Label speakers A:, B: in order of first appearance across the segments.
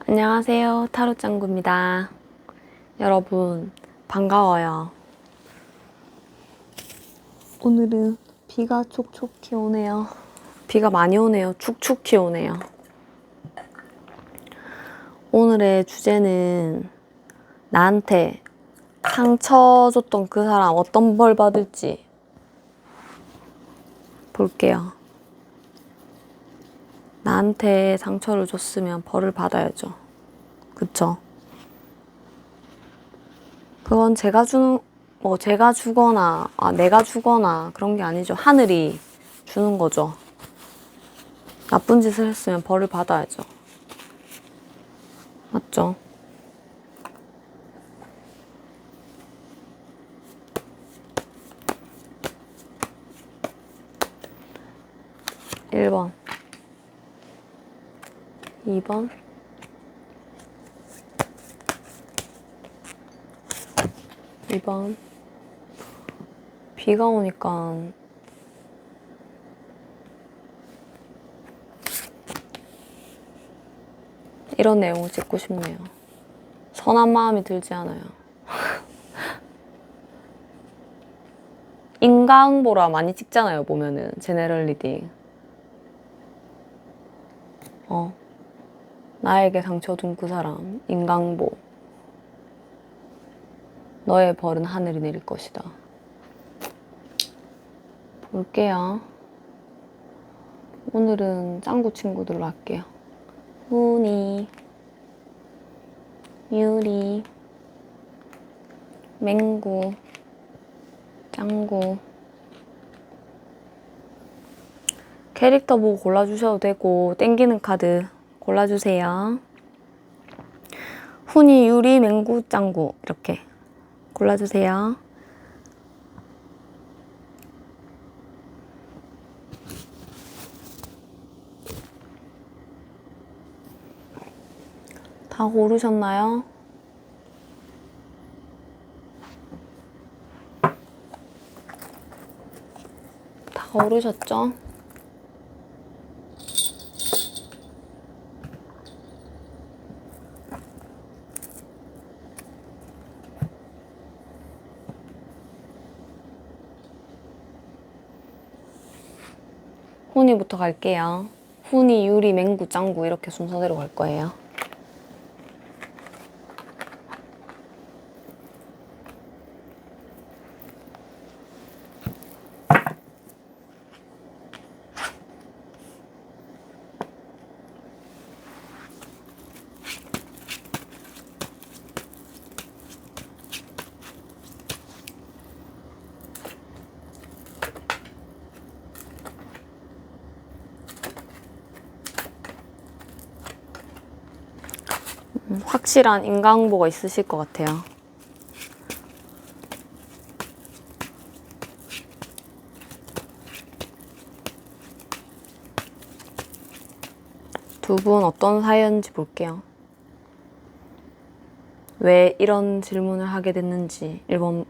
A: 안녕하세요. 타로짱구입니다. 여러분, 반가워요. 오늘은 비가 촉촉히 오네요. 비가 많이 오네요. 축축히 오네요. 오늘의 주제는 나한테 상처 줬던 그 사람 어떤 벌 받을지 볼게요. 나한테 상처를 줬으면 벌을 받아야죠. 그쵸? 그건 제가 주거나, 내가 주거나 그런 게 아니죠. 하늘이 주는 거죠. 나쁜 짓을 했으면 벌을 받아야죠. 맞죠? (1번) (2번) (2번) 비가 오니까 이런 내용을 찍고 싶네요. 선한 마음이 들지 않아요. 인과응보라 많이 찍잖아요, 보면은. 제네럴 리딩. 나에게 상처 준 그 사람, 인과응보. 너의 벌은 하늘이 내릴 것이다. 볼게요. 오늘은 짱구 친구들로 할게요. 훈이, 유리, 맹구, 짱구. 캐릭터 보고 골라주셔도 되고 땡기는 카드 골라주세요. 훈이, 유리, 맹구, 짱구 이렇게 골라주세요. 다 고르셨나요? 다 고르셨죠? 훈이부터 갈게요. 훈이, 유리, 맹구, 짱구 이렇게 순서대로 갈 거예요. 확실한 인과응보가 있으실 것 같아요. 두 분 어떤 사연인지 볼게요. 왜 이런 질문을 하게 됐는지 1번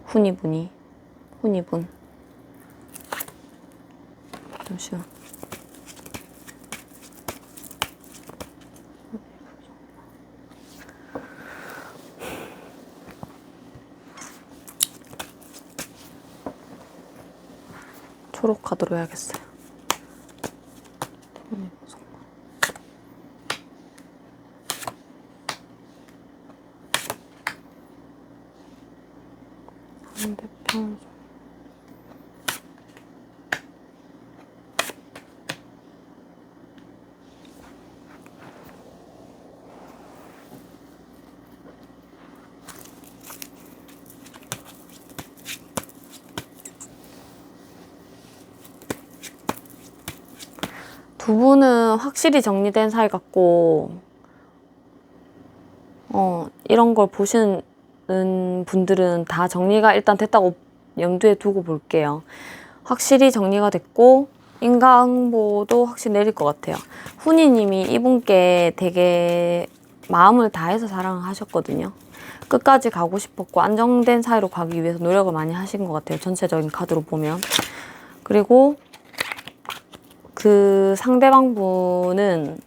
A: 훈이분 잠시만. 초록 카드로 해야겠어요. 상대편 두 분은 확실히 정리된 사이 같고 이런 걸 보시는 분들은 다 정리가 일단 됐다고 염두에 두고 볼게요. 확실히 정리가 됐고 인과응보도 확실히 내릴 것 같아요. 훈이님이 이분께 되게 마음을 다해서 사랑을 하셨거든요. 끝까지 가고 싶었고 안정된 사이로 가기 위해서 노력을 많이 하신 것 같아요. 전체적인 카드로 보면. 그리고 그 상대방 분은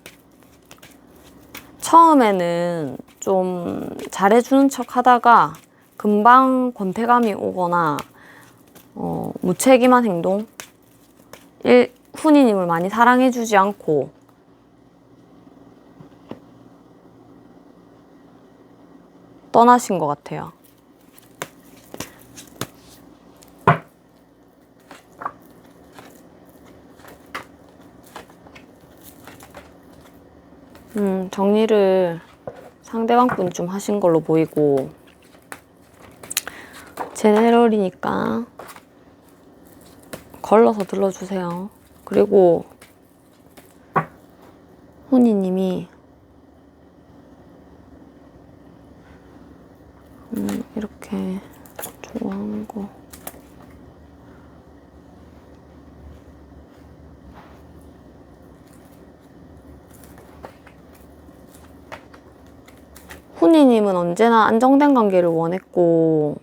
A: 처음에는 좀 잘해주는 척 하다가 금방 권태감이 오거나 무책임한 행동, 훈이님을 많이 사랑해주지 않고 떠나신 것 같아요. 정리를 상대방 분이 좀 하신 걸로 보이고, 제네럴이니까 걸러서 들러주세요. 그리고 훈이님이 이렇게 좋아하는 거 훈이님은 언제나 안정된 관계를 원했고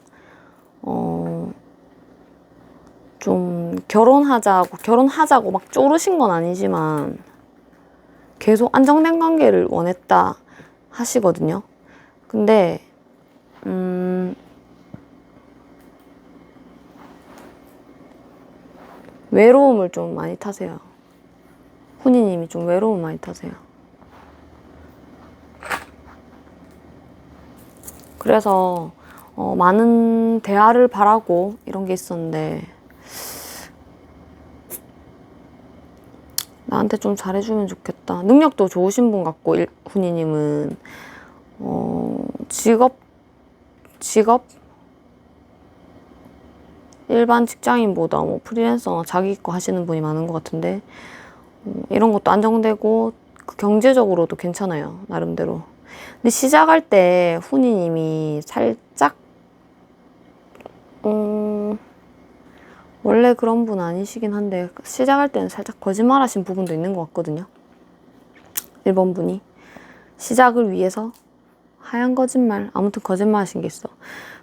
A: 좀 결혼하자고 막 쪼르신 건 아니지만 계속 안정된 관계를 원했다 하시거든요. 근데 외로움을 좀 많이 타세요. 훈이님이 좀 외로움 많이 타세요. 그래서 많은 대화를 바라고 이런 게 있었는데 나한테 좀 잘해주면 좋겠다. 능력도 좋으신 분 같고 훈이님은 직업 일반 직장인보다 뭐 프리랜서나 자기 거 하시는 분이 많은 것 같은데 이런 것도 안정되고 경제적으로도 괜찮아요. 나름대로. 근데 시작할 때 훈이님이 살짝 원래 그런 분 아니시긴 한데 시작할 때는 살짝 거짓말하신 부분도 있는 것 같거든요. 1번 분이 시작을 위해서 하얀 거짓말, 아무튼 거짓말 하신 게 있어.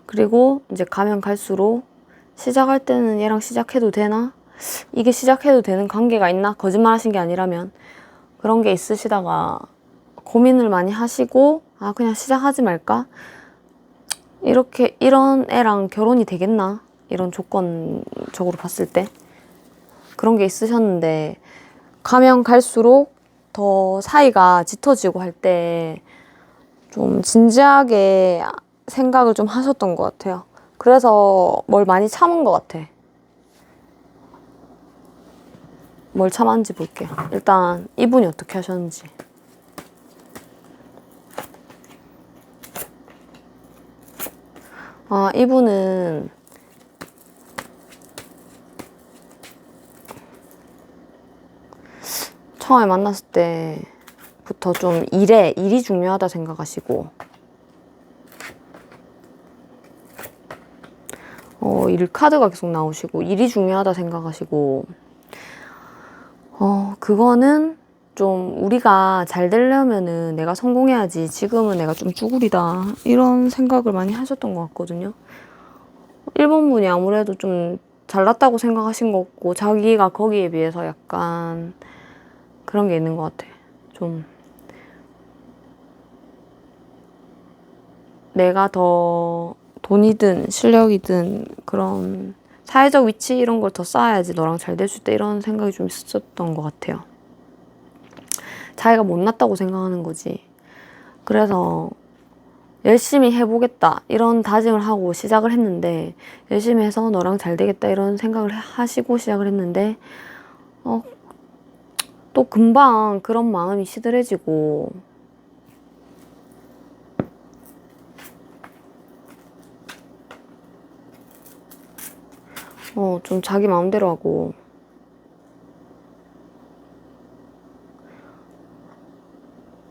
A: 그리고 이제 가면 갈수록 시작할 때는 얘랑 시작해도 되나? 이게 시작해도 되는 관계가 있나? 거짓말 하신 게 아니라면 그런 게 있으시다가 고민을 많이 하시고 그냥 시작하지 말까? 이런 애랑 결혼이 되겠나? 이런 조건적으로 봤을 때 그런 게 있으셨는데 가면 갈수록 더 사이가 짙어지고 할 때 좀 진지하게 생각을 좀 하셨던 것 같아요. 그래서 뭘 많이 참은 것 같아. 뭘 참았는지 볼게요. 일단 이분이 어떻게 하셨는지. 이분은 처음에 만났을 때부터 좀 일이 중요하다 생각하시고 일 카드가 계속 나오시고 일이 중요하다 생각하시고 그거는 좀 우리가 잘 되려면은 내가 성공해야지 지금은 내가 좀 쭈구리다 이런 생각을 많이 하셨던 것 같거든요. 1번 분이 아무래도 좀 잘났다고 생각하신 것 같고 자기가 거기에 비해서 약간 그런 게 있는 것 같아. 좀 내가 더 돈이든 실력이든 그런 사회적 위치 이런 걸 더 쌓아야지 너랑 잘 될 수 있다 이런 생각이 좀 있었던 것 같아요. 자기가 못났다고 생각하는 거지. 그래서 열심히 해보겠다 이런 다짐을 하고 시작을 했는데 열심히 해서 너랑 잘 되겠다 이런 생각을 하시고 시작을 했는데 또 금방 그런 마음이 시들해지고 좀 자기 마음대로 하고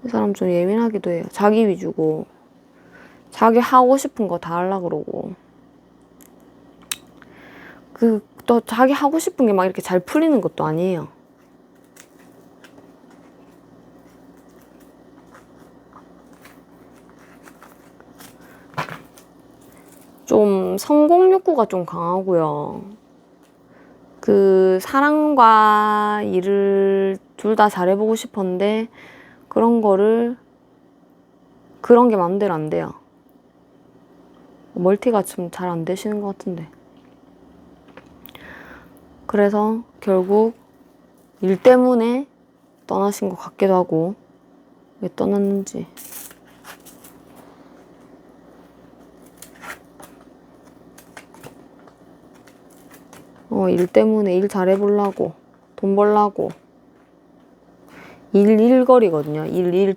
A: 이 사람 좀 예민하기도 해요. 자기 위주고 자기 하고 싶은 거 다 하려고 그러고 또 자기 하고 싶은 게 막 이렇게 잘 풀리는 것도 아니에요. 좀 성공 욕구가 좀 강하고요. 사랑과 일을 둘 다 잘해보고 싶었는데 그런 거를 그런 게 마음대로 안 돼요. 멀티가 좀 잘 안 되시는 것 같은데. 그래서 결국 일 때문에 떠나신 것 같기도 하고, 왜 떠났는지. 일 때문에 일 잘해보려고, 돈 벌려고. 일거리거든요.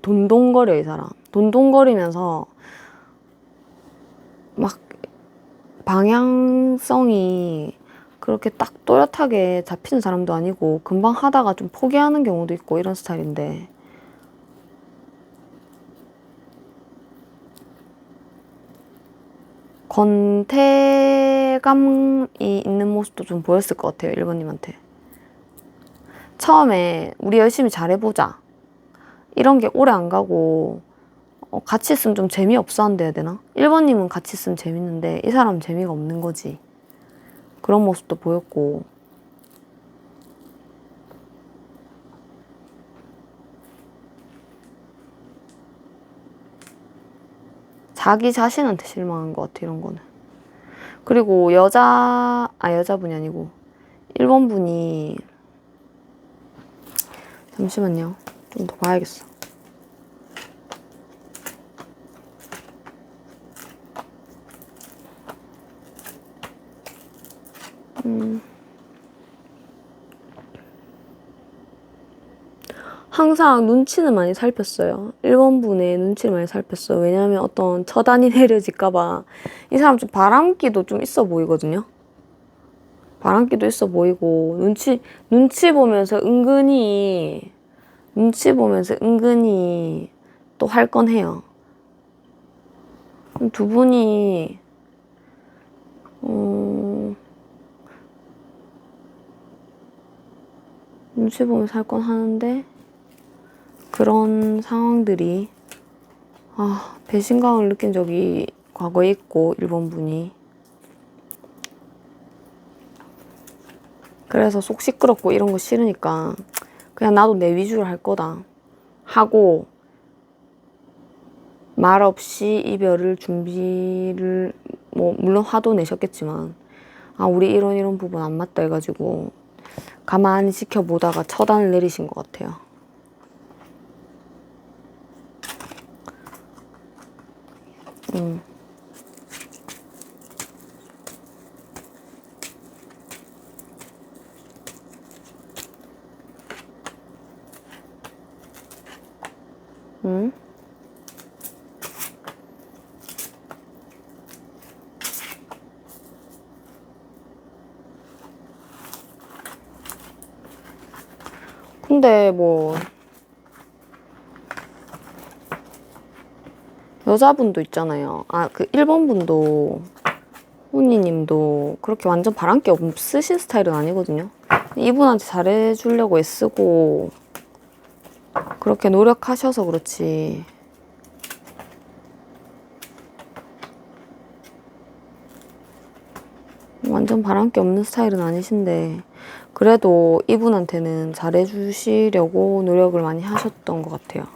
A: 돈돈거려, 이 사람. 돈돈거리면서 막 방향성이 그렇게 딱 또렷하게 잡히는 사람도 아니고 금방 하다가 좀 포기하는 경우도 있고 이런 스타일인데, 권태감이 있는 모습도 좀 보였을 것 같아요. 1번님한테. 처음에 우리 열심히 잘해보자 이런 게 오래 안 가고 같이 있으면 좀 재미없어 한다 해야 되나? 1번님은 같이 있으면 재밌는데 이 사람은 재미가 없는 거지. 그런 모습도 보였고, 자기 자신한테 실망한 것 같아, 이런 거는. 그리고 여자분이 아니고 1번 분이, 잠시만요. 좀 더 봐야겠어. 항상 눈치는 많이 살폈어요. 1번 분의 눈치를 많이 살폈어요. 왜냐하면 어떤 처단이 내려질까봐. 이 사람 좀 바람기도 좀 있어 보이거든요. 바람기도 있어 보이고, 눈치 보면서 은근히 또 할 건 해요. 두 분이, 눈치 보면서 할 건 하는데, 그런 상황들이, 배신감을 느낀 적이 과거에 있고, 1번 분이. 그래서 속 시끄럽고 이런 거 싫으니까 그냥 나도 내 위주로 할 거다 하고 말 없이 이별을 준비를, 물론 화도 내셨겠지만, 우리 이런 부분 안 맞다 해가지고 가만히 지켜보다가 처단을 내리신 것 같아요. 근데 여자분도 있잖아요. 그 1번 분도, 훈이님도 그렇게 완전 바람기 없으신 스타일은 아니거든요. 이분한테 잘해주려고 애쓰고 그렇게 노력하셔서 그렇지. 완전 바람기 없는 스타일은 아니신데, 그래도 이분한테는 잘해주시려고 노력을 많이 하셨던 것 같아요.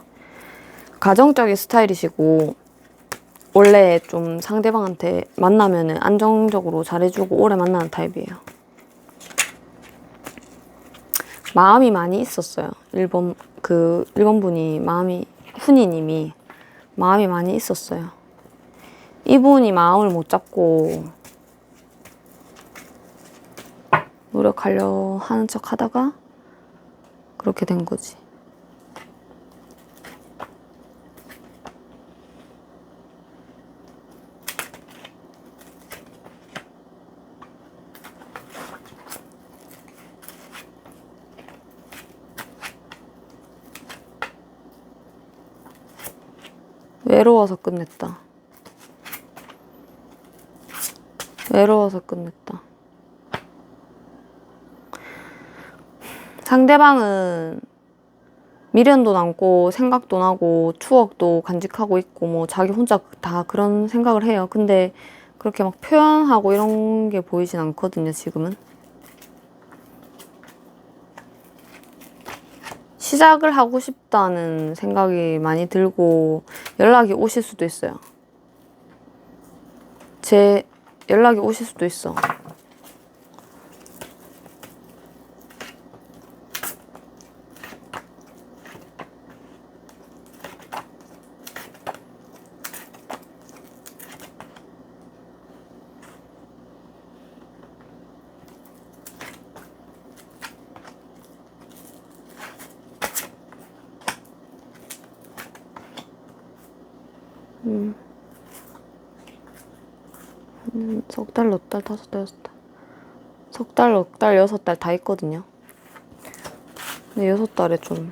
A: 가정적인 스타일이시고, 원래 좀 상대방한테 만나면은 안정적으로 잘해주고 오래 만나는 타입이에요. 마음이 많이 있었어요. 1번 분이 훈이님이 마음이 많이 있었어요. 이분이 마음을 못 잡고 노력하려 하는 척 하다가 그렇게 된 거지. 외로워서 끝냈다. 상대방은 미련도 남고 생각도 나고 추억도 간직하고 있고 자기 혼자 다 그런 생각을 해요. 근데 그렇게 막 표현하고 이런 게 보이진 않거든요, 지금은. 시작을 하고 싶다는 생각이 많이 들고 연락이 오실 수도 있어요. 제 연락이 오실 수도 있어. 석 달, 넉 달, 5달, 6달. 석 달, 넉 달, 6달 다 있거든요. 근데 6달에 좀.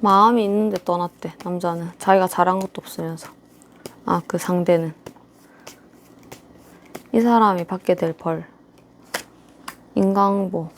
A: 마음이 있는데 떠났대, 남자는. 자기가 잘한 것도 없으면서. 아, 그 상대는. 이 사람이 받게 될 벌. 인강보.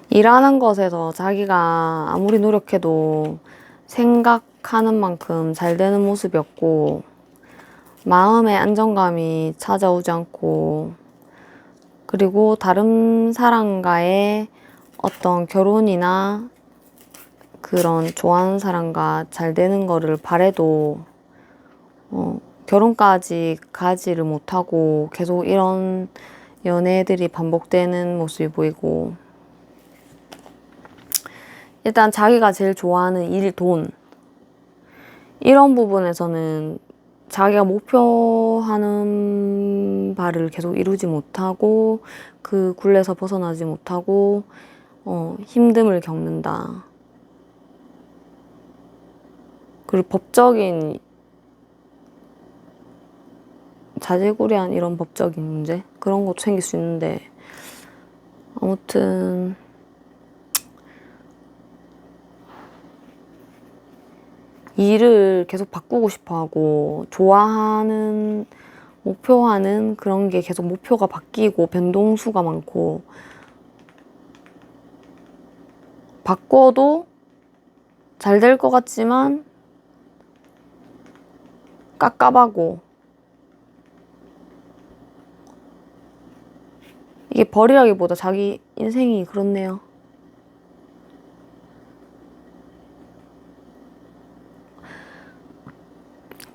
A: 일하는 것에서 자기가 아무리 노력해도 생각하는 만큼 잘 되는 모습이 없고, 마음의 안정감이 찾아오지 않고, 그리고 다른 사람과의 어떤 결혼이나 그런 좋아하는 사람과 잘 되는 거를 바래도 결혼까지 가지를 못하고 계속 이런 연애들이 반복되는 모습이 보이고, 일단 자기가 제일 좋아하는 일, 돈, 이런 부분에서는 자기가 목표하는 바를 계속 이루지 못하고 그 굴레에서 벗어나지 못하고 힘듦을 겪는다. 그리고 법적인 자질구레한 이런 법적인 문제? 그런 것도 생길 수 있는데, 아무튼 일을 계속 바꾸고 싶어 하고, 좋아하는, 목표하는 그런 게 계속 목표가 바뀌고, 변동수가 많고, 바꿔도 잘 될 것 같지만, 깝깝하고, 이게 벌이라기보다 자기 인생이 그렇네요.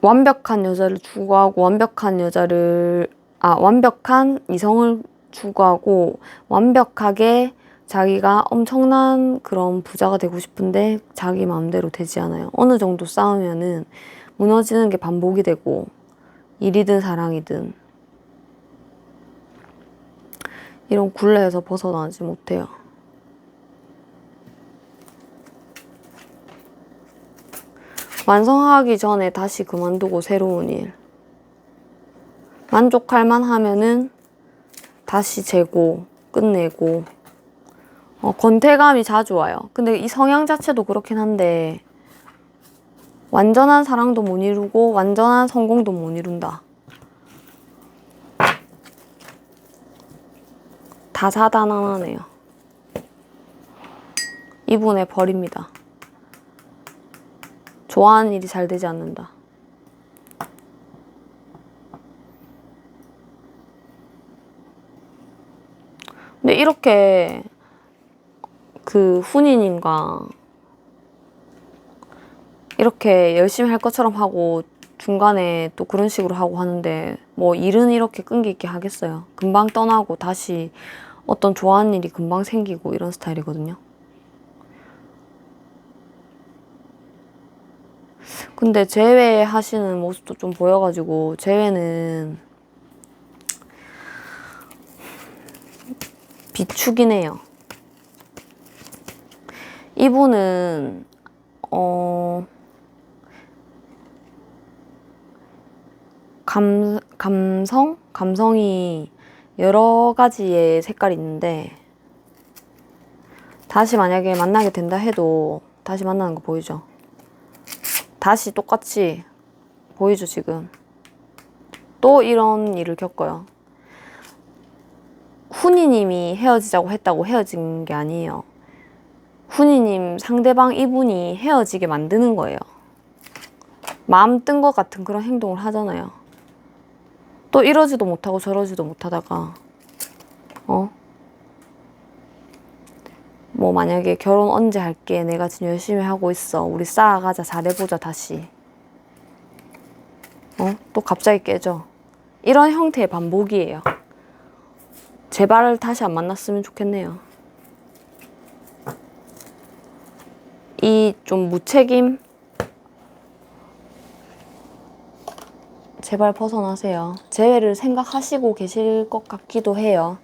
A: 완벽한 여자를 추구하고 완벽한 이성을 추구하고 완벽하게 자기가 엄청난 그런 부자가 되고 싶은데 자기 마음대로 되지 않아요. 어느 정도 싸우면은 무너지는 게 반복이 되고, 일이든 사랑이든 이런 굴레에서 벗어나지 못해요. 완성하기 전에 다시 그만두고 새로운 일. 만족할 만하면은 다시 재고, 끝내고. 권태감이 자주 와요. 근데 이 성향 자체도 그렇긴 한데, 완전한 사랑도 못 이루고, 완전한 성공도 못 이룬다. 다사다난하네요. 이분의 벌입니다. 좋아하는 일이 잘 되지 않는다. 근데 이렇게 그 훈이님과 이렇게 열심히 할 것처럼 하고 중간에 또 그런 식으로 하고 하는데 뭐 일은 이렇게 끈기 있게 하겠어요. 금방 떠나고 다시 어떤 좋아하는 일이 금방 생기고 이런 스타일이거든요. 근데 제외하시는 모습도 좀 보여가지고, 제외는 비축이네요. 이분은 감성이 여러 가지의 색깔이 있는데, 다시 만약에 만나게 된다 해도 다시 만나는 거 보이죠? 다시 똑같이 보이죠, 지금? 또 이런 일을 겪어요. 훈이님이 헤어지자고 했다고 헤어진 게 아니에요. 훈이님 상대방 이분이 헤어지게 만드는 거예요. 마음 뜬 것 같은 그런 행동을 하잖아요. 또 이러지도 못하고 저러지도 못하다가 뭐 만약에 결혼 언제 할게, 내가 지금 열심히 하고 있어, 우리 쌓아가자, 잘해보자 다시, 또 갑자기 깨져. 이런 형태의 반복이에요. 제발 다시 안 만났으면 좋겠네요. 이 좀 무책임, 제발 벗어나세요. 재회를 생각하시고 계실 것 같기도 해요.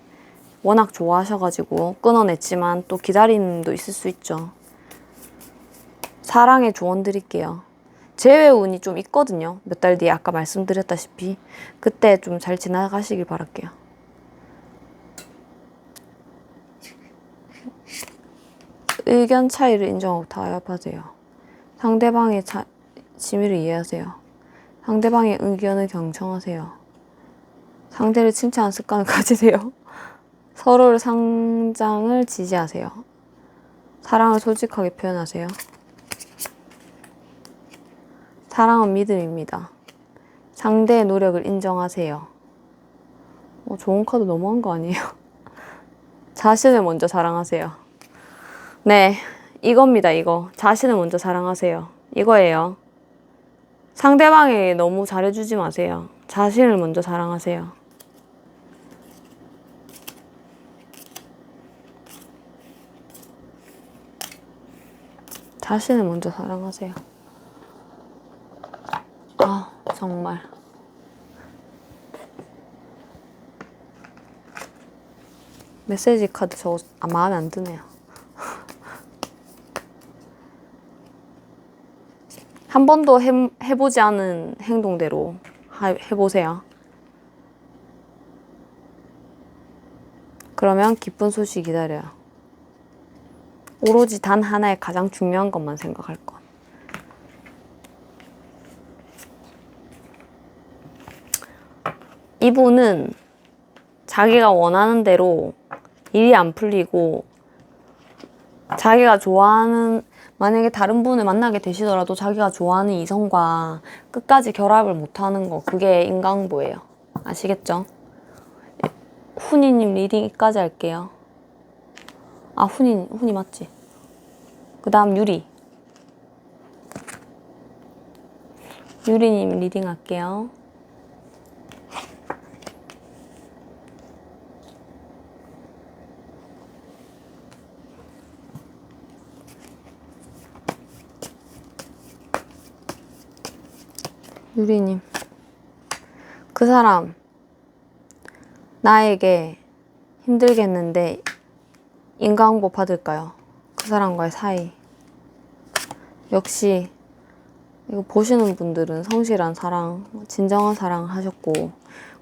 A: 워낙 좋아하셔가지고 끊어냈지만 또 기다림도 있을 수 있죠. 사랑의 조언 드릴게요. 재회 운이 좀 있거든요. 몇 달 뒤에 아까 말씀드렸다시피 그때 좀 잘 지나가시길 바랄게요. 의견 차이를 인정하고 타협하세요. 상대방의 취미를 이해하세요. 상대방의 의견을 경청하세요. 상대를 칭찬하는 습관을 가지세요. 서로를 성장을 지지하세요. 사랑을 솔직하게 표현하세요. 사랑은 믿음입니다. 상대의 노력을 인정하세요. 좋은 카드 너무한 거 아니에요? 자신을 먼저 사랑하세요. 네, 이겁니다. 이거. 자신을 먼저 사랑하세요. 이거예요. 상대방에 너무 잘해주지 마세요. 자신을 먼저 사랑하세요. 자신을 먼저 사랑하세요. 아, 정말. 메시지 카드 저거 마음에 안 드네요. 한 번도 해보지 않은 행동대로 해보세요. 그러면 기쁜 소식 기다려요. 오로지 단 하나의 가장 중요한 것만 생각할 것. 이분은 자기가 원하는 대로 일이 안 풀리고, 자기가 좋아하는, 만약에 다른 분을 만나게 되시더라도 자기가 좋아하는 이성과 끝까지 결합을 못하는 거, 그게 인강보예요. 아시겠죠? 훈이님 리딩 여기까지 할게요. 아, 훈이 맞지? 그 다음 유리님 리딩 할게요. 유리님, 그 사람 나에게 힘들게 했는데 인과응보 받을까요? 그 사람과의 사이. 역시 이거 보시는 분들은 성실한 사랑, 진정한 사랑 하셨고,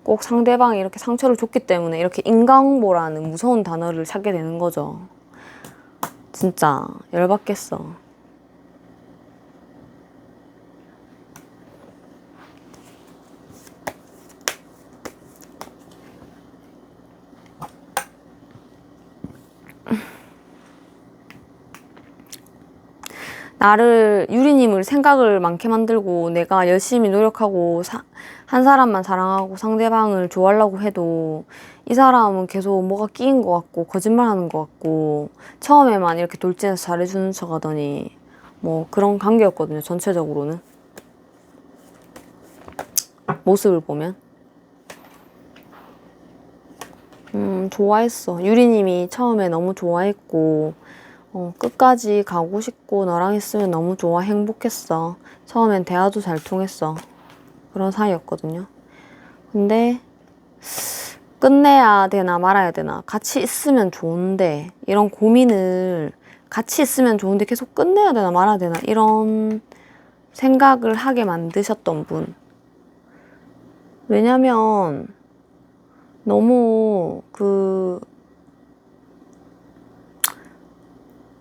A: 꼭 상대방이 이렇게 상처를 줬기 때문에 이렇게 인과응보라는 무서운 단어를 찾게 되는 거죠. 진짜 열받겠어. 유리님을 생각을 많게 만들고 내가 열심히 노력하고 한 사람만 사랑하고 상대방을 좋아하려고 해도 이 사람은 계속 뭐가 끼인 것 같고 거짓말하는 것 같고 처음에만 이렇게 돌진해서 잘해주는 척 하더니 뭐 그런 관계였거든요. 전체적으로는 모습을 보면 좋아했어. 유리님이 처음에 너무 좋아했고 끝까지 가고 싶고 너랑 있으면 너무 좋아, 행복했어. 처음엔 대화도 잘 통했어. 그런 사이였거든요. 근데 끝내야 되나 말아야 되나, 같이 있으면 좋은데, 이런 고민을 같이 있으면 좋은데 계속 끝내야 되나 말아야 되나, 이런 생각을 하게 만드셨던 분. 왜냐면 너무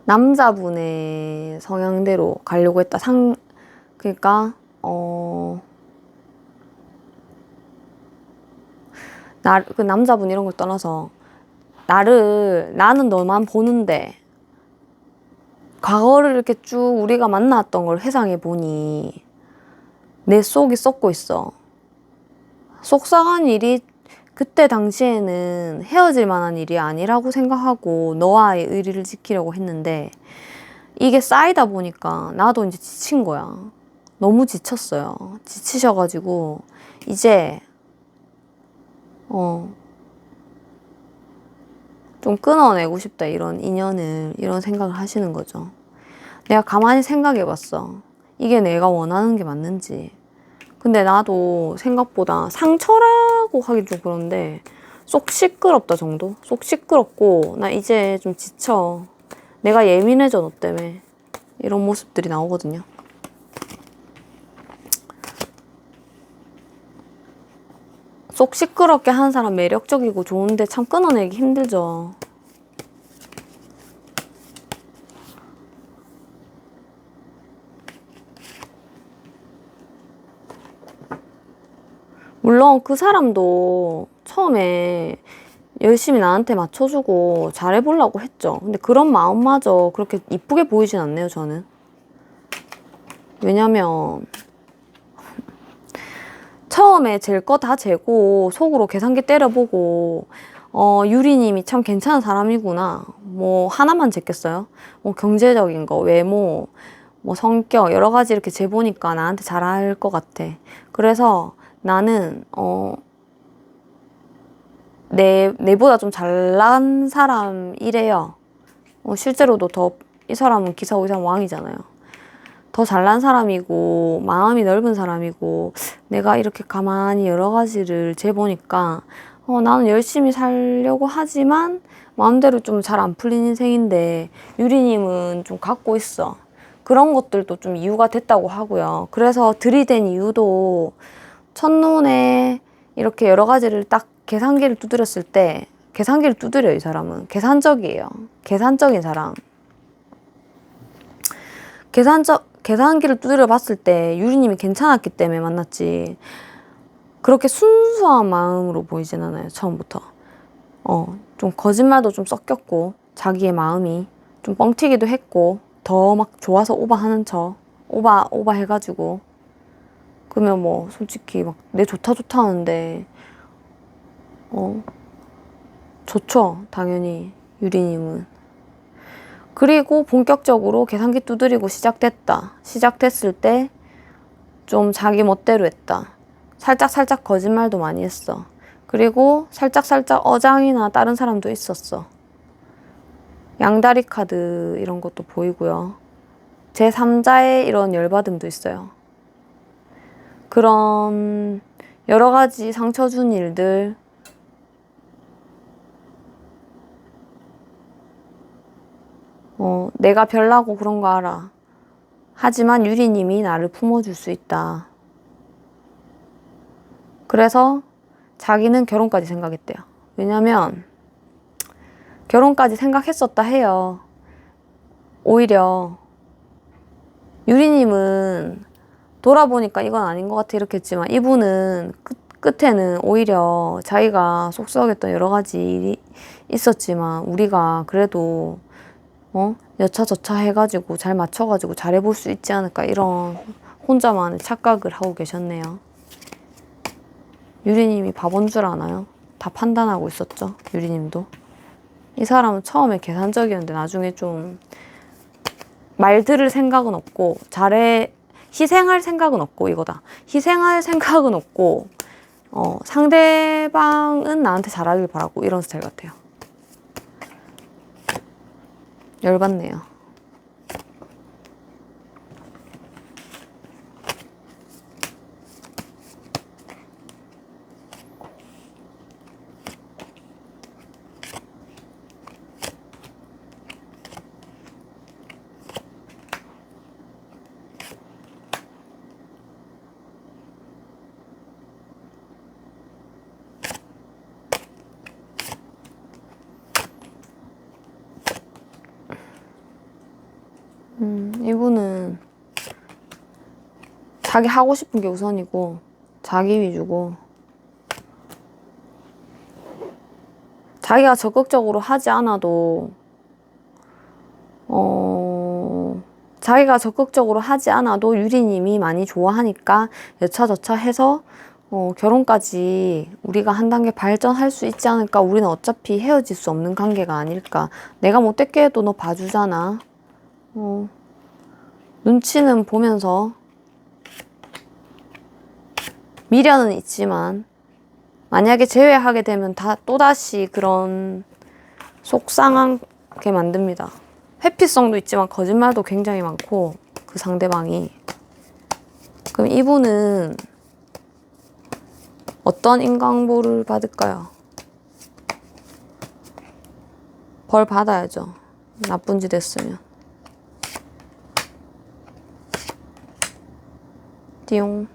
A: 남자분의 성향대로 가려고 했다. 그러니까 그 남자분 이런 걸 떠나서 나는 너만 보는데 과거를 이렇게 쭉 우리가 만났던 걸 회상해 보니 내 속이 썩고 있어. 속상한 일이 그때 당시에는 헤어질 만한 일이 아니라고 생각하고 너와의 의리를 지키려고 했는데 이게 쌓이다 보니까 나도 이제 지친 거야. 너무 지쳤어요. 지치셔가지고 이제 좀 끊어내고 싶다, 이런 인연을, 이런 생각을 하시는 거죠. 내가 가만히 생각해 봤어. 이게 내가 원하는 게 맞는지. 근데 나도 생각보다 상처라고 하긴 좀 그런데 쏙 시끄럽다 정도? 쏙 시끄럽고 나 이제 좀 지쳐. 내가 예민해져, 너 때문에. 이런 모습들이 나오거든요. 쏙 시끄럽게 하는 사람 매력적이고 좋은데 참 끊어내기 힘들죠. 물론 그 사람도 처음에 열심히 나한테 맞춰주고 잘해보려고 했죠. 근데 그런 마음마저 그렇게 이쁘게 보이진 않네요, 저는. 왜냐면 처음에 잴 거 다 재고 속으로 계산기 때려보고 유리님이 참 괜찮은 사람이구나. 뭐 하나만 쟀겠어요? 뭐 경제적인 거, 외모, 뭐 성격 여러 가지 이렇게 재보니까 나한테 잘할 것 같아. 그래서 나는 내보다 좀 잘난 사람이래요. 실제로도 이 사람은 기사의상 왕이잖아요. 더 잘난 사람이고 마음이 넓은 사람이고 내가 이렇게 가만히 여러 가지를 재보니까 나는 열심히 살려고 하지만 마음대로 좀 잘 안 풀린 인생인데 유리님은 좀 갖고 있어. 그런 것들도 좀 이유가 됐다고 하고요. 그래서 들이댄 이유도 첫눈에 이렇게 여러 가지를 딱 계산기를 두드렸을 때, 계산기를 두드려요, 이 사람은. 계산적이에요. 계산적인 사람. 계산기를 두드려 봤을 때 유리님이 괜찮았기 때문에 만났지. 그렇게 순수한 마음으로 보이진 않아요, 처음부터. 좀 거짓말도 좀 섞였고, 자기의 마음이 좀 뻥튀기도 했고, 더 막 좋아서 오바하는 척, 오바 해가지고. 그러면 뭐, 솔직히 막, 내 좋다 하는데, 좋죠, 당연히, 유리님은. 그리고 본격적으로 계산기 두드리고 시작됐다. 시작됐을 때 좀 자기 멋대로 했다. 살짝 거짓말도 많이 했어. 그리고 살짝 어장이나 다른 사람도 있었어. 양다리 카드 이런 것도 보이고요. 제3자의 이런 열받음도 있어요. 그런 여러 가지 상처 준 일들, 내가 별나고 그런 거 알아. 하지만 유리님이 나를 품어줄 수 있다. 그래서 자기는 결혼까지 생각했대요. 왜냐면 결혼까지 생각했었다 해요. 오히려 유리님은 돌아보니까 이건 아닌 것 같아 이렇게 했지만 이분은 끝에는 오히려 자기가 속썩였던 여러 가지 일이 있었지만 우리가 그래도 여차저차 해가지고 잘 맞춰가지고 잘해볼 수 있지 않을까 이런 혼자만의 착각을 하고 계셨네요. 유리님이 바본 줄 아나요? 다 판단하고 있었죠, 유리님도. 이 사람은 처음에 계산적이었는데 나중에 좀 말 들을 생각은 없고 희생할 생각은 없고 이거다. 희생할 생각은 없고 상대방은 나한테 잘하길 바라고 이런 스타일 같아요. 열받네요. 자기 하고 싶은 게 우선이고 자기 위주고 자기가 적극적으로 하지 않아도 자기가 적극적으로 하지 않아도 유리님이 많이 좋아하니까 여차저차 해서 결혼까지 우리가 한 단계 발전할 수 있지 않을까. 우리는 어차피 헤어질 수 없는 관계가 아닐까. 내가 못됐게 해도 너 봐주잖아. 눈치는 보면서 미련은 있지만 만약에 제외하게 되면 또다시 그런 속상하게 만듭니다. 회피성도 있지만 거짓말도 굉장히 많고 그 상대방이. 그럼 이분은 어떤 인강보를 받을까요? 벌 받아야죠. 나쁜 짓 했으면. 띠용.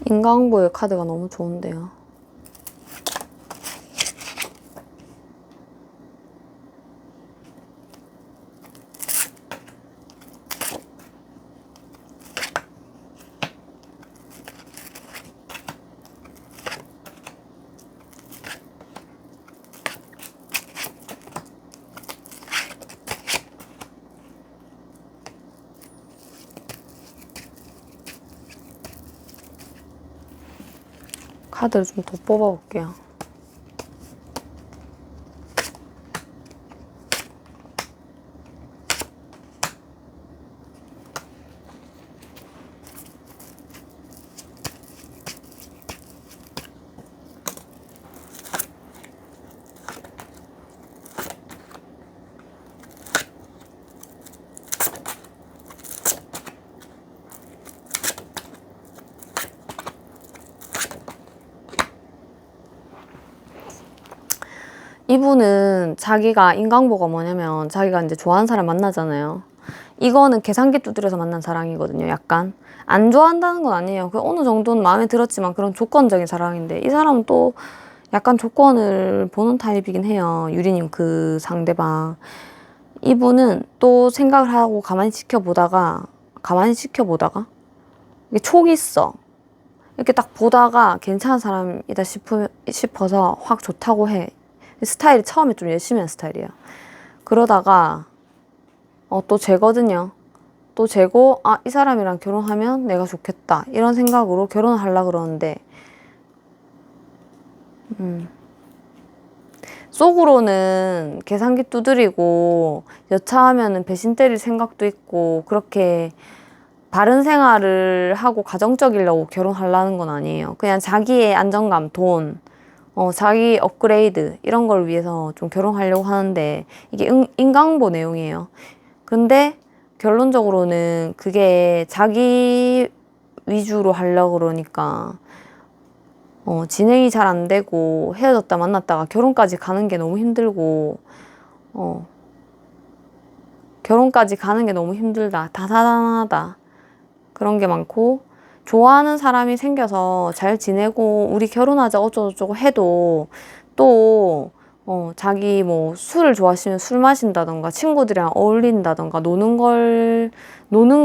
A: 인강보의 카드가 너무 좋은데요. 카드를 좀 더 뽑아볼게요. 이분은 자기가 인강보가 뭐냐면 자기가 이제 좋아하는 사람 만나잖아요. 이거는 계산기 두드려서 만난 사랑이거든요. 약간 안 좋아한다는 건 아니에요. 그 어느 정도는 마음에 들었지만 그런 조건적인 사랑인데 이 사람은 또 약간 조건을 보는 타입이긴 해요. 유리님 그 상대방. 이분은 또 생각을 하고 가만히 지켜보다가 이게 촉이 있어. 이렇게 딱 보다가 괜찮은 사람이다 싶어서 확 좋다고 해. 스타일이 처음에 좀 열심히 한 스타일이에요. 그러다가 또 재거든요. 또 재고 이 사람이랑 결혼하면 내가 좋겠다 이런 생각으로 결혼을 하려고 그러는데 속으로는 계산기 두드리고 여차하면은 배신 때릴 생각도 있고 그렇게 바른 생활을 하고 가정적이려고 결혼하려는 건 아니에요. 그냥 자기의 안정감, 돈, 자기 업그레이드 이런 걸 위해서 좀 결혼하려고 하는데 이게 인강보 내용이에요. 근데 결론적으로는 그게 자기 위주로 하려고 그러니까 진행이 잘 안 되고 헤어졌다 만났다가 결혼까지 가는 게 너무 힘들고 결혼까지 가는 게 너무 힘들다. 다사다난하다. 그런 게 많고 좋아하는 사람이 생겨서 잘 지내고 우리 결혼하자 어쩌고저쩌고 해도 또 자기 뭐 술을 좋아하시면 술 마신다던가 친구들이랑 어울린다던가 노는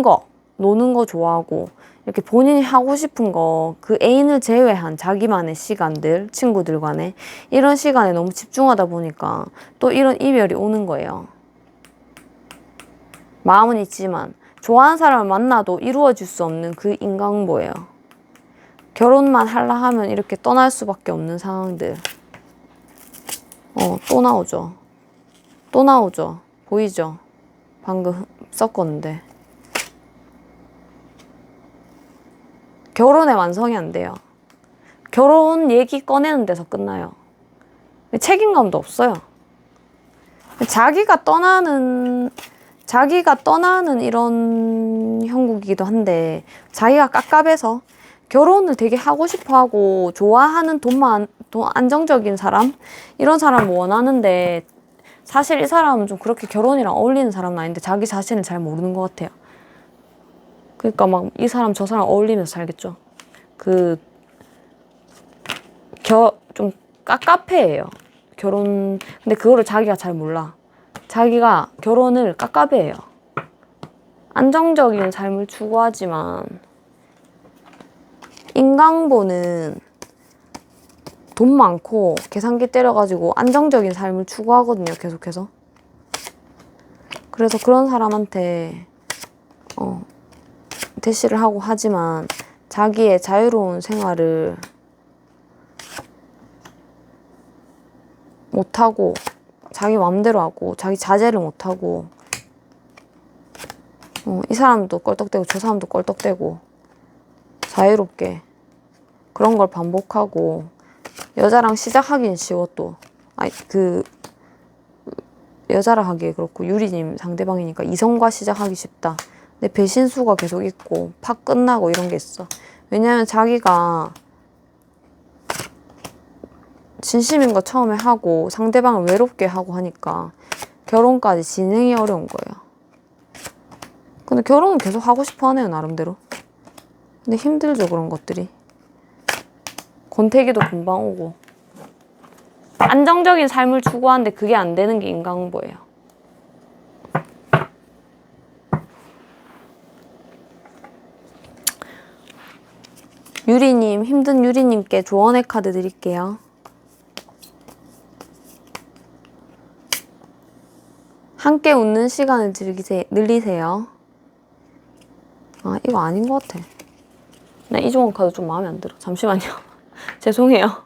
A: 거 좋아하고 이렇게 본인이 하고 싶은 거 그 애인을 제외한 자기만의 시간들 친구들 간에 이런 시간에 너무 집중하다 보니까 또 이런 이별이 오는 거예요. 마음은 있지만 좋아하는 사람을 만나도 이루어질 수 없는 그 인강보예요. 결혼만 하려 하면 이렇게 떠날 수밖에 없는 상황들. 또 나오죠. 또 나오죠. 보이죠? 방금 썼건데. 결혼의 완성이 안 돼요. 결혼 얘기 꺼내는 데서 끝나요. 책임감도 없어요. 자기가 떠나는 이런 형국이기도 한데 자기가 깝깝해서 결혼을 되게 하고 싶어하고 좋아하는 돈 안정적인 사람 이런 사람을 원하는데 사실 이 사람은 좀 그렇게 결혼이랑 어울리는 사람은 아닌데 자기 자신을 잘 모르는 것 같아요. 그러니까 막 이 사람 저 사람 어울리면서 살겠죠. 좀 깝깝해해요. 결혼, 근데 그거를 자기가 잘 몰라. 자기가 결혼을 깝깝해해요. 안정적인 삶을 추구하지만 인강보는 돈 많고 계산기 때려가지고 안정적인 삶을 추구하거든요, 계속해서. 그래서 그런 사람한테 대시를 하고 하지만 자기의 자유로운 생활을 못하고 자기 마음대로 하고 자기 자제를 못하고 이 사람도 껄떡대고 저 사람도 껄떡대고 자유롭게 그런 걸 반복하고 여자랑 시작하긴 쉬워 또. 아니 여자랑 하기에 그렇고 유리님 상대방이니까 이성과 시작하기 쉽다. 근데 배신수가 계속 있고 팍 끝나고 이런 게 있어. 왜냐면 자기가 진심인 거 처음에 하고 상대방을 외롭게 하고 하니까 결혼까지 진행이 어려운 거예요. 근데 결혼은 계속 하고 싶어 하네요, 나름대로. 근데 힘들죠, 그런 것들이. 권태기도 금방 오고. 안정적인 삶을 추구하는데 그게 안 되는 게 인간응보예요. 유리님, 힘든 유리님께 조언의 카드 드릴게요. 함께 웃는 시간을 늘리세요. 아, 이거 아닌 것 같아. 나 이 조언 카드 좀 마음에 안 들어. 잠시만요. 죄송해요.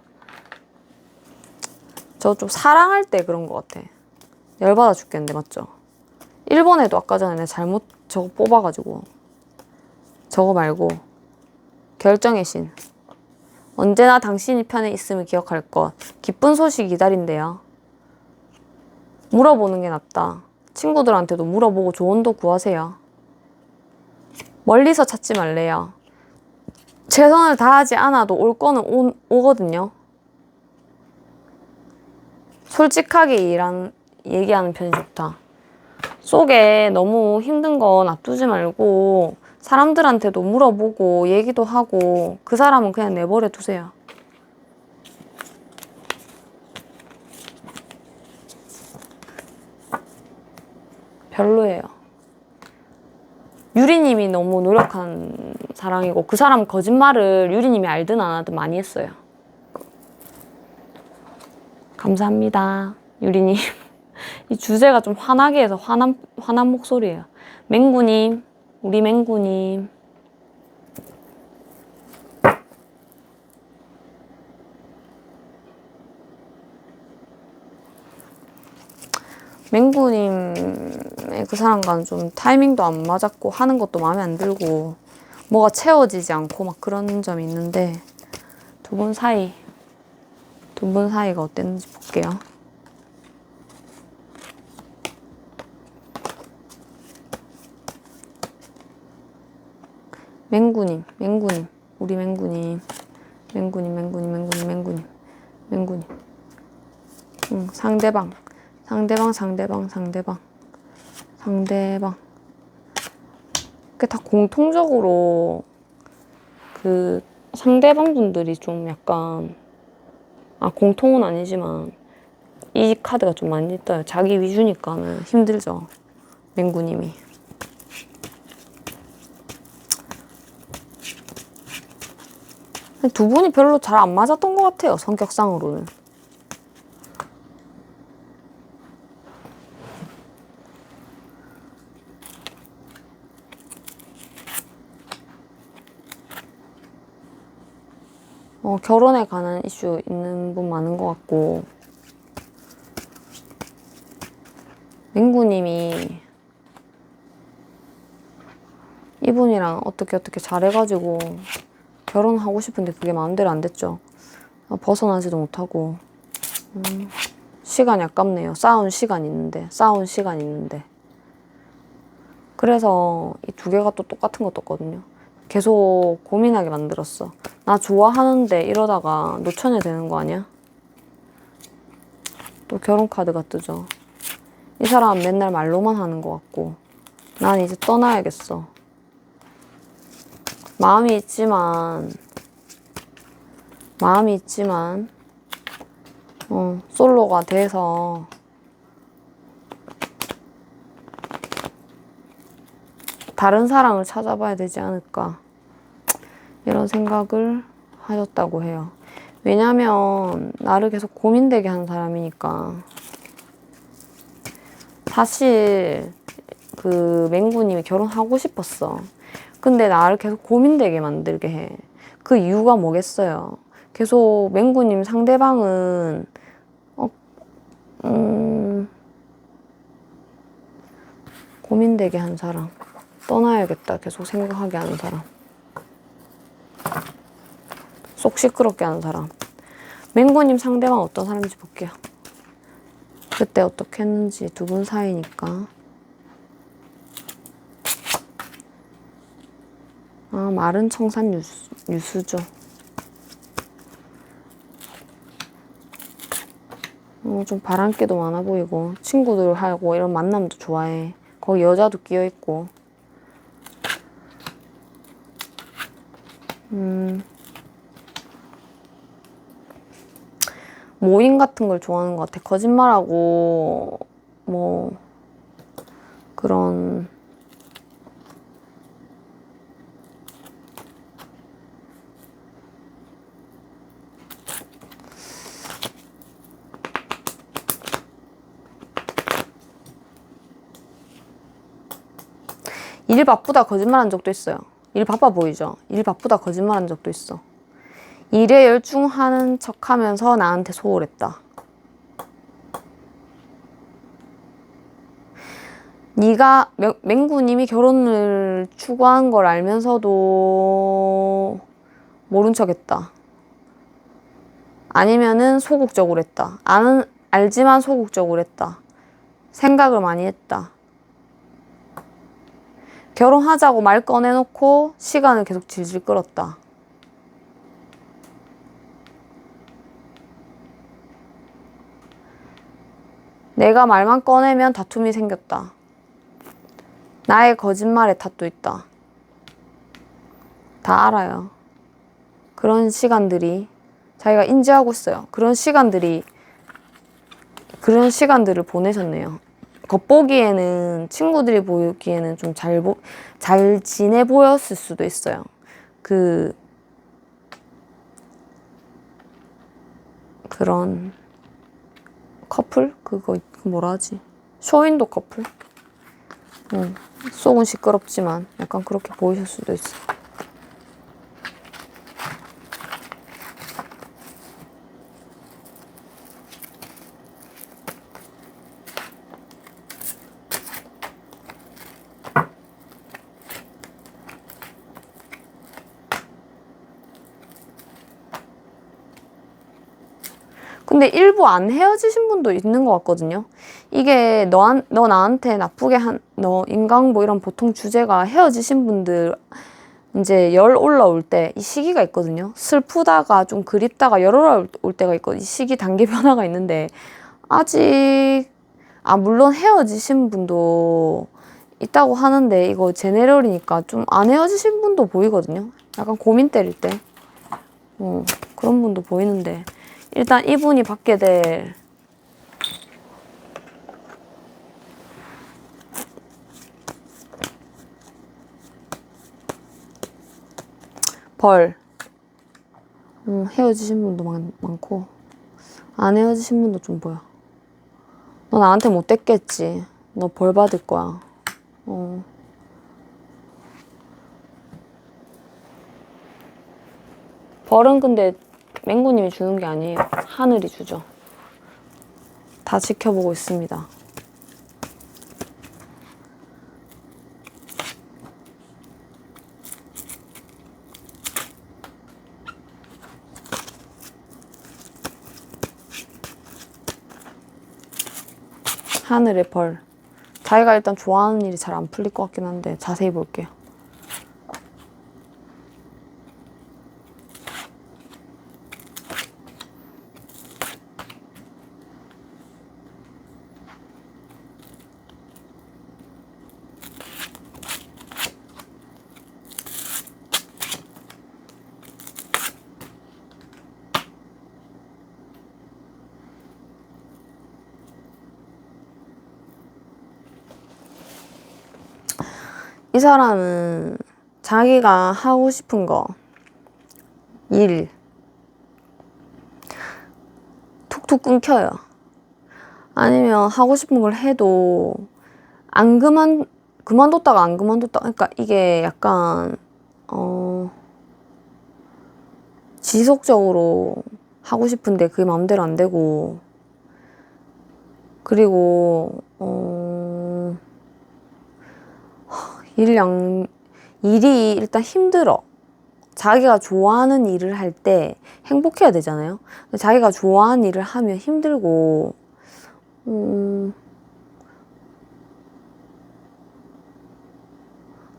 A: 저 좀 사랑할 때 그런 것 같아. 열받아 죽겠는데, 맞죠? 일본에도 아까 전에 내가 잘못 저거 뽑아가지고. 저거 말고 결정의 신. 언제나 당신이 편에 있음을 기억할 것. 기쁜 소식 기다린대요. 물어보는 게 낫다. 친구들한테도 물어보고 조언도 구하세요. 멀리서 찾지 말래요. 최선을 다하지 않아도 올 거는 오거든요. 솔직하게 얘기하는 편이 좋다. 속에 너무 힘든 거 놔두지 말고 사람들한테도 물어보고 얘기도 하고 그 사람은 그냥 내버려 두세요. 별로예요. 유리님이 너무 노력한 사랑이고 그 사람 거짓말을 유리님이 알든 안 하든 많이 했어요. 감사합니다. 유리님. 이 주제가 좀 화나게 해서 화난 목소리예요. 맹구님, 우리 맹구님. 맹구님의 그 사람과는 좀 타이밍도 안 맞았고 하는 것도 마음에 안 들고 뭐가 채워지지 않고 막 그런 점이 있는데 두 분 사이가 어땠는지 볼게요. 맹구님, 우리 맹구님. 상대방. 그게 다 공통적으로 그 상대방 분들이 좀 약간 공통은 아니지만 이 카드가 좀 많이 떠요. 자기 위주니까는 힘들죠. 맹구님이. 두 분이 별로 잘 안 맞았던 것 같아요. 성격상으로는. 결혼에 관한 이슈 있는 분 많은 것 같고 맹구님이 이분이랑 어떻게 잘해가지고 결혼하고 싶은데 그게 마음대로 안 됐죠. 벗어나지도 못하고 시간이 아깝네요. 쌓은 시간 있는데 그래서 이 두 개가 또 똑같은 거 떴거든요. 계속 고민하게 만들었어. 나 좋아하는데 이러다가 노처녀 되는 거 아니야? 또 결혼 카드가 뜨죠. 이 사람은 맨날 말로만 하는 것 같고 난 이제 떠나야겠어. 마음이 있지만 솔로가 돼서 다른 사랑을 찾아봐야 되지 않을까 이런 생각을 하셨다고 해요. 왜냐면 나를 계속 고민되게 하는 사람이니까. 사실 그 맹구님이 결혼하고 싶었어. 근데 나를 계속 고민되게 만들게 해. 그 이유가 뭐겠어요? 계속 맹구님 상대방은 고민되게 한 사람, 떠나야겠다 계속 생각하게 하는 사람, 속 시끄럽게 하는 사람. 맹구님 상대방 어떤 사람인지 볼게요. 그때 어떻게 했는지. 두 분 사이니까. 마른 청산 유수죠. 좀 바람기도 많아 보이고 친구들하고 이런 만남도 좋아해. 거기 여자도 끼어있고. 모임 같은 걸 좋아하는 것 같아. 거짓말하고 뭐 그런 일 바쁘다 거짓말한 적도 있어요. 일 바빠 보이죠? 일 바쁘다 거짓말한 적도 있어. 일에 열중하는 척하면서 나한테 소홀했다. 네가 맹구님이 결혼을 추구한 걸 알면서도 모른 척했다. 아니면은 소극적으로 했다. 알지만 소극적으로 했다. 생각을 많이 했다. 결혼하자고 말 꺼내놓고 시간을 계속 질질 끌었다. 내가 말만 꺼내면 다툼이 생겼다. 나의 거짓말에 탓도 있다. 다 알아요. 그런 시간들이 자기가 인지하고 있어요. 그런 시간들을 보내셨네요. 겉보기에는 친구들이 보기에는 좀 잘 지내 보였을 수도 있어요. 그런 커플? 그거 뭐라 하지? 쇼윈도 커플? 속은 시끄럽지만 약간 그렇게 보이실 수도 있어. 근데 일부 안 헤어지신 분도 있는 것 같거든요. 이게 너 나한테 나쁘게 너 인강보 이런 보통 주제가 헤어지신 분들 이제 열 올라올 때 이 시기가 있거든요. 슬프다가 좀 그립다가 열 올라올 때가 있거든요. 이 시기 단계 변화가 있는데 아직 물론 헤어지신 분도 있다고 하는데 이거 제네럴이니까 좀 안 헤어지신 분도 보이거든요. 약간 고민 때릴 때 그런 분도 보이는데 일단 이분이 받게 될 벌. 헤어지신 분도 많고 안 헤어지신 분도 좀 보여. 너 나한테 못됐겠지. 너 벌 받을 거야. 벌은 근데 맹구님이 주는 게 아니에요. 하늘이 주죠. 다 지켜보고 있습니다. 하늘의 벌. 자기가 일단 좋아하는 일이 잘 안 풀릴 것 같긴 한데 자세히 볼게요. 이 사람은 자기가 하고 싶은 거, 일, 툭툭 끊겨요. 아니면 하고 싶은 걸 해도 그만뒀다가 안 그만뒀다가, 그러니까 이게 약간 지속적으로 하고 싶은데 그게 마음대로 안 되고, 그리고 일이 일단 힘들어. 자기가 좋아하는 일을 할 때 행복해야 되잖아요. 자기가 좋아하는 일을 하면 힘들고,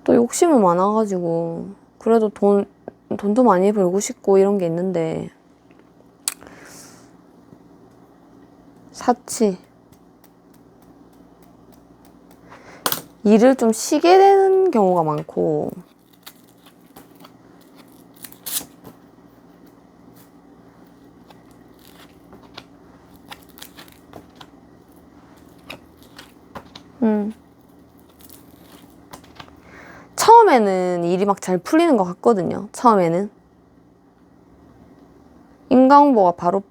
A: 또 욕심은 많아가지고, 그래도 돈도 많이 벌고 싶고 이런 게 있는데, 사치. 일을 좀 쉬게 되는 경우가 많고, 처음에는 일이 막 잘 풀리는 것 같거든요. 처음에는. 인과응보가 바로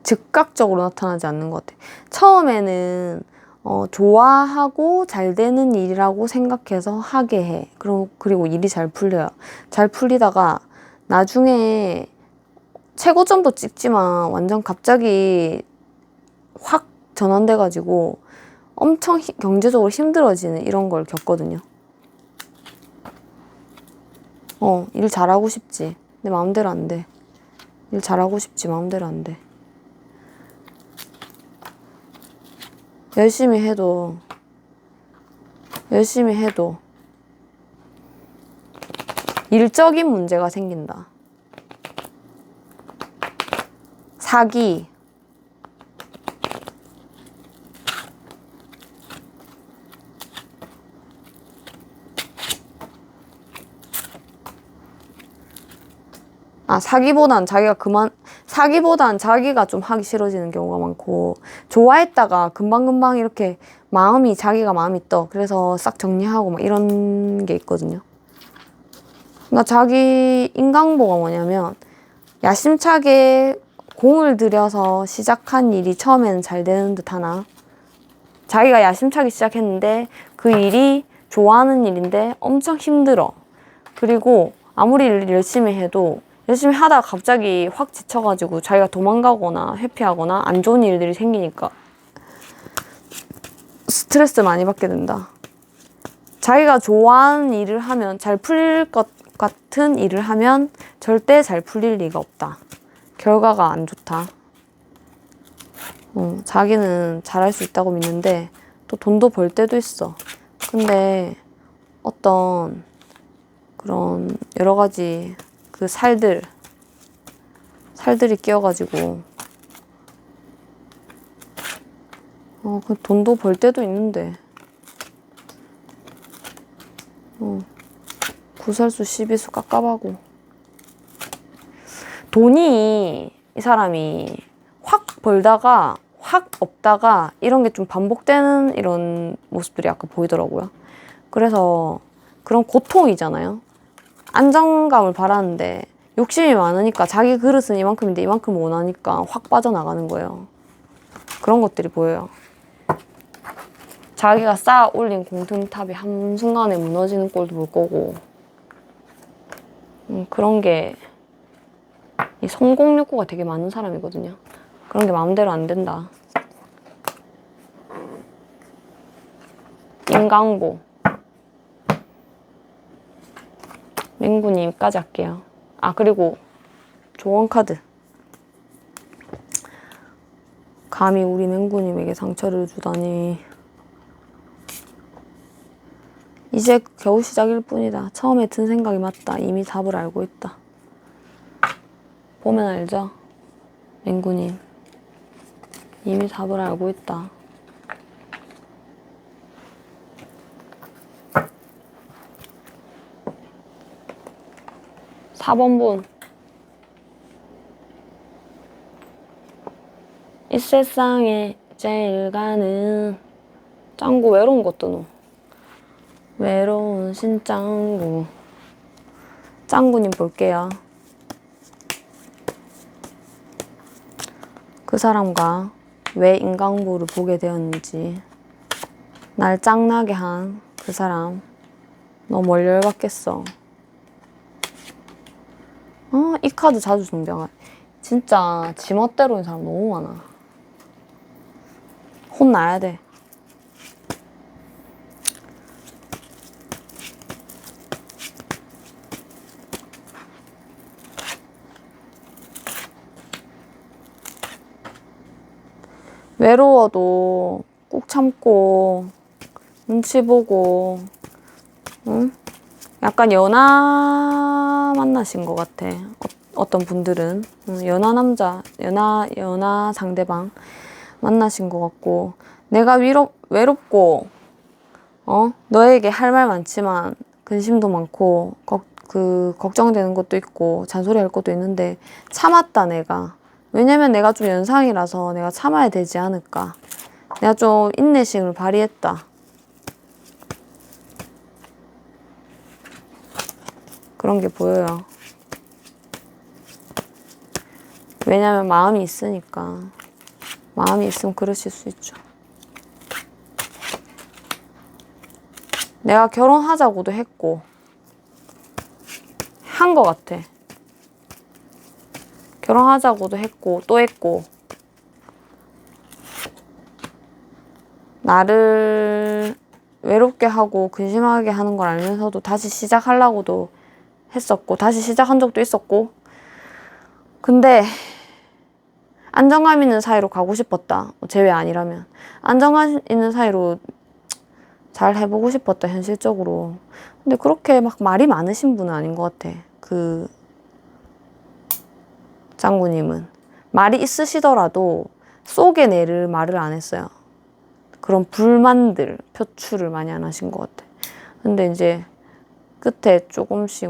A: 즉각적으로 나타나지 않는 것 같아요. 처음에는 좋아하고 잘 되는 일이라고 생각해서 하게 해. 그리고 일이 잘 풀려요. 잘 풀리다가 나중에 최고점도 찍지만 완전 갑자기 확 전환돼가지고 엄청 경제적으로 힘들어지는 이런 걸 겪거든요. 일 잘하고 싶지. 근데 마음대로 안 돼. 일 잘하고 싶지 마음대로 안 돼. 열심히 해도 일적인 문제가 생긴다. 사기, 사기보단 자기가 좀 하기 싫어지는 경우가 많고, 좋아했다가 금방금방 이렇게 자기가 마음이 떠. 그래서 싹 정리하고 막 이런 게 있거든요. 그러니까 자기 인강보가 뭐냐면, 야심차게 공을 들여서 시작한 일이 처음에는 잘 되는 듯 하나, 자기가 야심차게 시작했는데 그 일이 좋아하는 일인데 엄청 힘들어. 그리고 아무리 열심히 해도 열심히 하다가 갑자기 확 지쳐가지고 자기가 도망가거나 회피하거나 안 좋은 일들이 생기니까 스트레스 많이 받게 된다. 자기가 좋아하는 일을 하면 잘 풀릴 것 같은 일을 하면 절대 잘 풀릴 리가 없다. 결과가 안 좋다. 자기는 잘할 수 있다고 믿는데 또 돈도 벌 때도 있어. 근데 어떤 그런 여러 가지 그 살들이 끼어가지고 그 돈도 벌 때도 있는데 구설수 12수 깝깝하고, 돈이 이 사람이 확 벌다가 확 없다가 이런 게 좀 반복되는 이런 모습들이 약간 보이더라고요. 그래서 그런 고통이잖아요. 안정감을 바라는데 욕심이 많으니까 자기 그릇은 이만큼인데 이만큼 원하니까 확 빠져나가는 거예요. 그런 것들이 보여요. 자기가 쌓아 올린 공든탑이 한순간에 무너지는 꼴도 볼 거고, 그런 게 이 성공 욕구가 되게 많은 사람이거든요. 그런 게 마음대로 안 된다. 인강보. 맹구님까지 할게요. 그리고 조언카드. 감히 우리 맹구님에게 상처를 주다니. 이제 겨우 시작일 뿐이다. 처음에 든 생각이 맞다. 이미 답을 알고 있다. 보면 알죠? 맹구님. 이미 답을 알고 있다. (4번) 분. 이 세상에 제일 가는 짱구 외로운 것도 노. 외로운 신짱구. 짱구님 볼게요. 그 사람과 왜 인강보를 보게 되었는지. 날 짱나게 한 그 사람. 너 뭘 열받겠어. 이 카드 자주 준비한. 진짜 지멋대로인 사람 너무 많아. 혼나야 돼. 외로워도 꾹 참고 눈치 보고, 응? 약간 연하 만나신 것 같아. 어떤 분들은 연하 남자, 연하 상대방 만나신 것 같고, 내가 외롭고, 너에게 할 말 많지만 근심도 많고 걱정되는 것도 있고 잔소리할 것도 있는데 참았다 내가. 왜냐면 내가 좀 연상이라서 내가 참아야 되지 않을까. 내가 좀 인내심을 발휘했다. 그런 게 보여요. 왜냐면 마음이 있으니까. 마음이 있으면 그러실 수 있죠. 내가 결혼하자고도 했고 한 것 같아. 결혼하자고도 했고 또 했고 나를 외롭게 하고 근심하게 하는 걸 알면서도 다시 시작하려고도 했었고 다시 시작한 적도 있었고 근데 안정감 있는 사이로 가고 싶었다. 제외 아니라면 안정감 있는 사이로 잘 해보고 싶었다 현실적으로. 근데 그렇게 막 말이 많으신 분은 아닌 것 같아. 그 짱구님은 말이 있으시더라도 속에 내를 말을 안 했어요. 그런 불만들 표출을 많이 안 하신 것 같아. 근데 이제 끝에 조금씩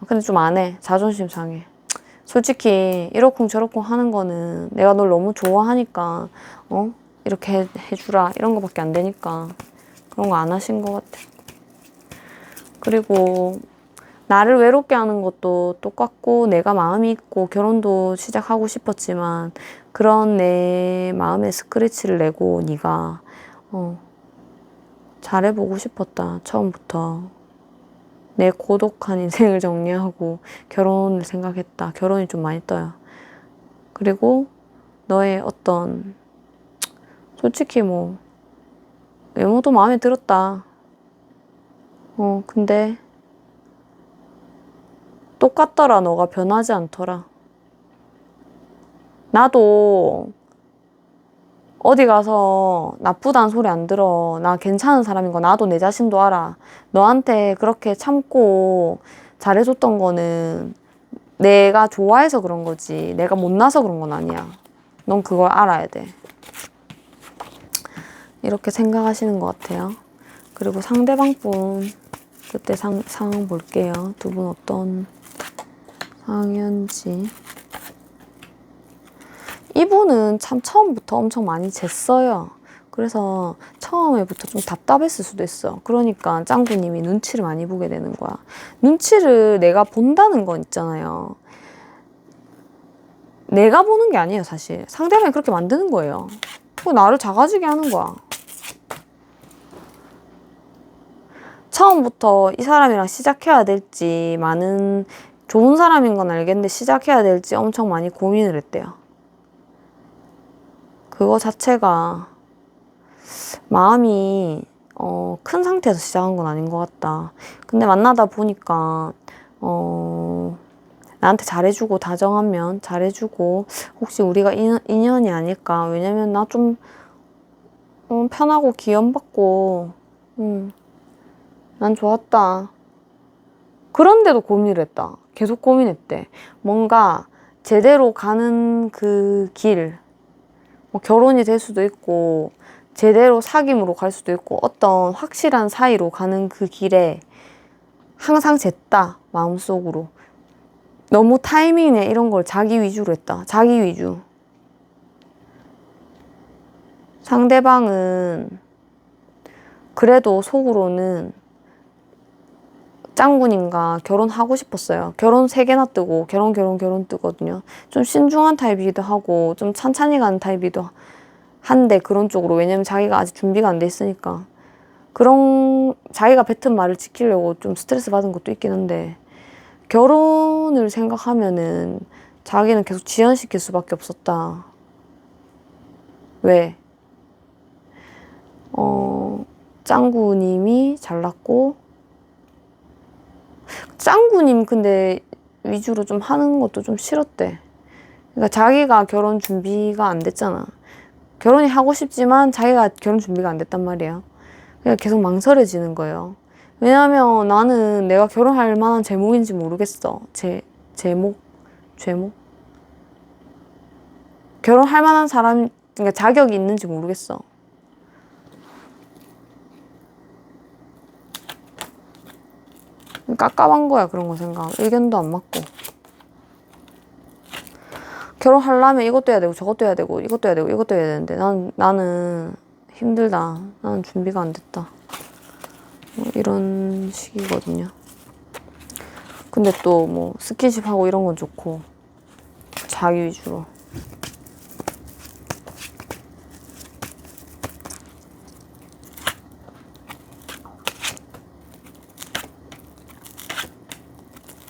A: 근데 좀 안 해. 자존심 상해. 솔직히 이러쿵저러쿵 하는 거는 내가 널 너무 좋아하니까 이렇게 해주라 이런 거밖에 안 되니까 그런 거 안 하신 것 같아. 그리고 나를 외롭게 하는 것도 똑같고 내가 마음이 있고 결혼도 시작하고 싶었지만 그런 내 마음의 스크래치를 내고 네가 잘해보고 싶었다. 처음부터 내 고독한 인생을 정리하고 결혼을 생각했다. 결혼이 좀 많이 떠요. 그리고 너의 어떤 솔직히 외모도 마음에 들었다. 근데 똑같더라. 너가 변하지 않더라. 나도 어디 가서 나쁘다는 소리 안 들어. 나 괜찮은 사람인 거 나도 내 자신도 알아. 너한테 그렇게 참고 잘해줬던 거는 내가 좋아해서 그런 거지. 내가 못나서 그런 건 아니야. 넌 그걸 알아야 돼. 이렇게 생각하시는 것 같아요. 그리고 상대방 분 그때 상황 볼게요. 두 분 어떤 상황이었는지. 이분은 참 처음부터 엄청 많이 쟀어요. 그래서 처음에부터 좀 답답했을 수도 있어. 그러니까 짱구님이 눈치를 많이 보게 되는 거야. 눈치를 내가 본다는 건 있잖아요. 내가 보는 게 아니에요, 사실. 상대방이 그렇게 만드는 거예요. 그거 나를 작아지게 하는 거야. 처음부터 이 사람이랑 시작해야 될지 많은 좋은 사람인 건 알겠는데 시작해야 될지 엄청 많이 고민을 했대요. 그거 자체가 마음이 큰 상태에서 시작한 건 아닌 것 같다. 근데 만나다 보니까 나한테 잘해주고 다정하면 잘해주고 혹시 우리가 인연이 아닐까. 왜냐면 나 좀 편하고 귀염받고 난 좋았다. 그런데도 고민을 했다. 계속 고민했대. 뭔가 제대로 가는 그 길, 결혼이 될 수도 있고 제대로 사귐으로 갈 수도 있고 어떤 확실한 사이로 가는 그 길에 항상 쟀다. 마음속으로. 너무 타이밍에 이런 걸 자기 위주로 했다. 자기 위주. 상대방은 그래도 속으로는 짱구님과 결혼하고 싶었어요. 결혼 3개나 뜨고 결혼 뜨거든요. 좀 신중한 타입이기도 하고 좀 찬찬히 가는 타입이기도 한데 그런 쪽으로. 왜냐면 자기가 아직 준비가 안 돼 있으니까. 그런 자기가 뱉은 말을 지키려고 좀 스트레스 받은 것도 있긴 한데 결혼을 생각하면은 자기는 계속 지연시킬 수밖에 없었다. 왜? 짱구님이 잘났고 짱구님 근데 위주로 좀 하는 것도 좀 싫었대. 그러니까 자기가 결혼 준비가 안 됐잖아. 결혼이 하고 싶지만 자기가 결혼 준비가 안 됐단 말이야. 그러니까 계속 망설여지는 거예요. 왜냐면 나는 내가 결혼할 만한 제목인지 모르겠어. 제목? 결혼할 만한 사람, 그러니까 자격이 있는지 모르겠어. 깝깝한 거야, 그런 거 생각하면. 의견도 안 맞고. 결혼하려면 이것도 해야 되고, 저것도 해야 되고, 이것도 해야 되고, 이것도 해야 되는데, 나는 힘들다. 나는 준비가 안 됐다. 이런 식이거든요. 근데 또 뭐, 스킨십 하고 이런 건 좋고, 자기 위주로.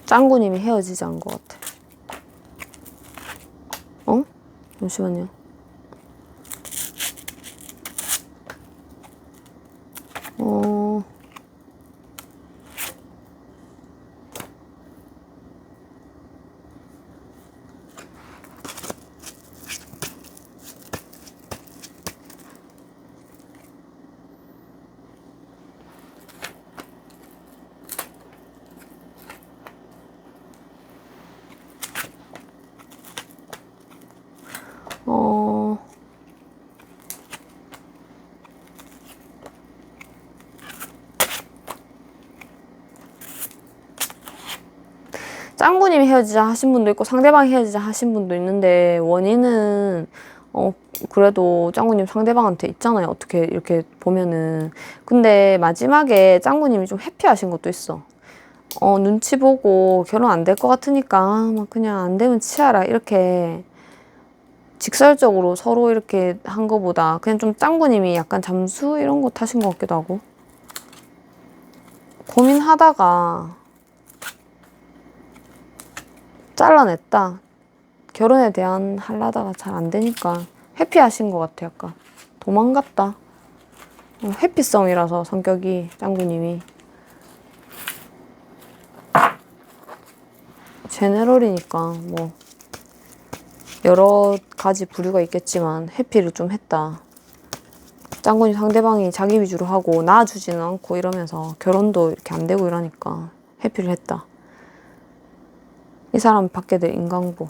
A: 짱구님이 헤어지자는 것 같아. 어? 잠시만요. 짱구님이 헤어지자 하신 분도 있고 상대방이 헤어지자 하신 분도 있는데 원인은 그래도 짱구님 상대방한테 있잖아요. 어떻게 이렇게 보면은. 근데 마지막에 짱구님이 좀 회피하신 것도 있어. 눈치 보고 결혼 안 될 것 같으니까 막 그냥 안 되면 치아라 이렇게 직설적으로 서로 이렇게 한 거보다 그냥 좀 짱구님이 약간 잠수 이런 거 타신 것 같기도 하고 고민하다가 잘라냈다. 결혼에 대한 하려다가 잘 안 되니까 회피하신 것 같아. 약간 도망갔다. 회피성이라서 성격이 짱구님이 제네럴이니까 뭐 여러 가지 부류가 있겠지만 회피를 좀 했다. 짱구님 상대방이 자기 위주로 하고 낳아주지는 않고 이러면서 결혼도 이렇게 안 되고 이러니까 회피를 했다. 이 사람 받게 될 인강보.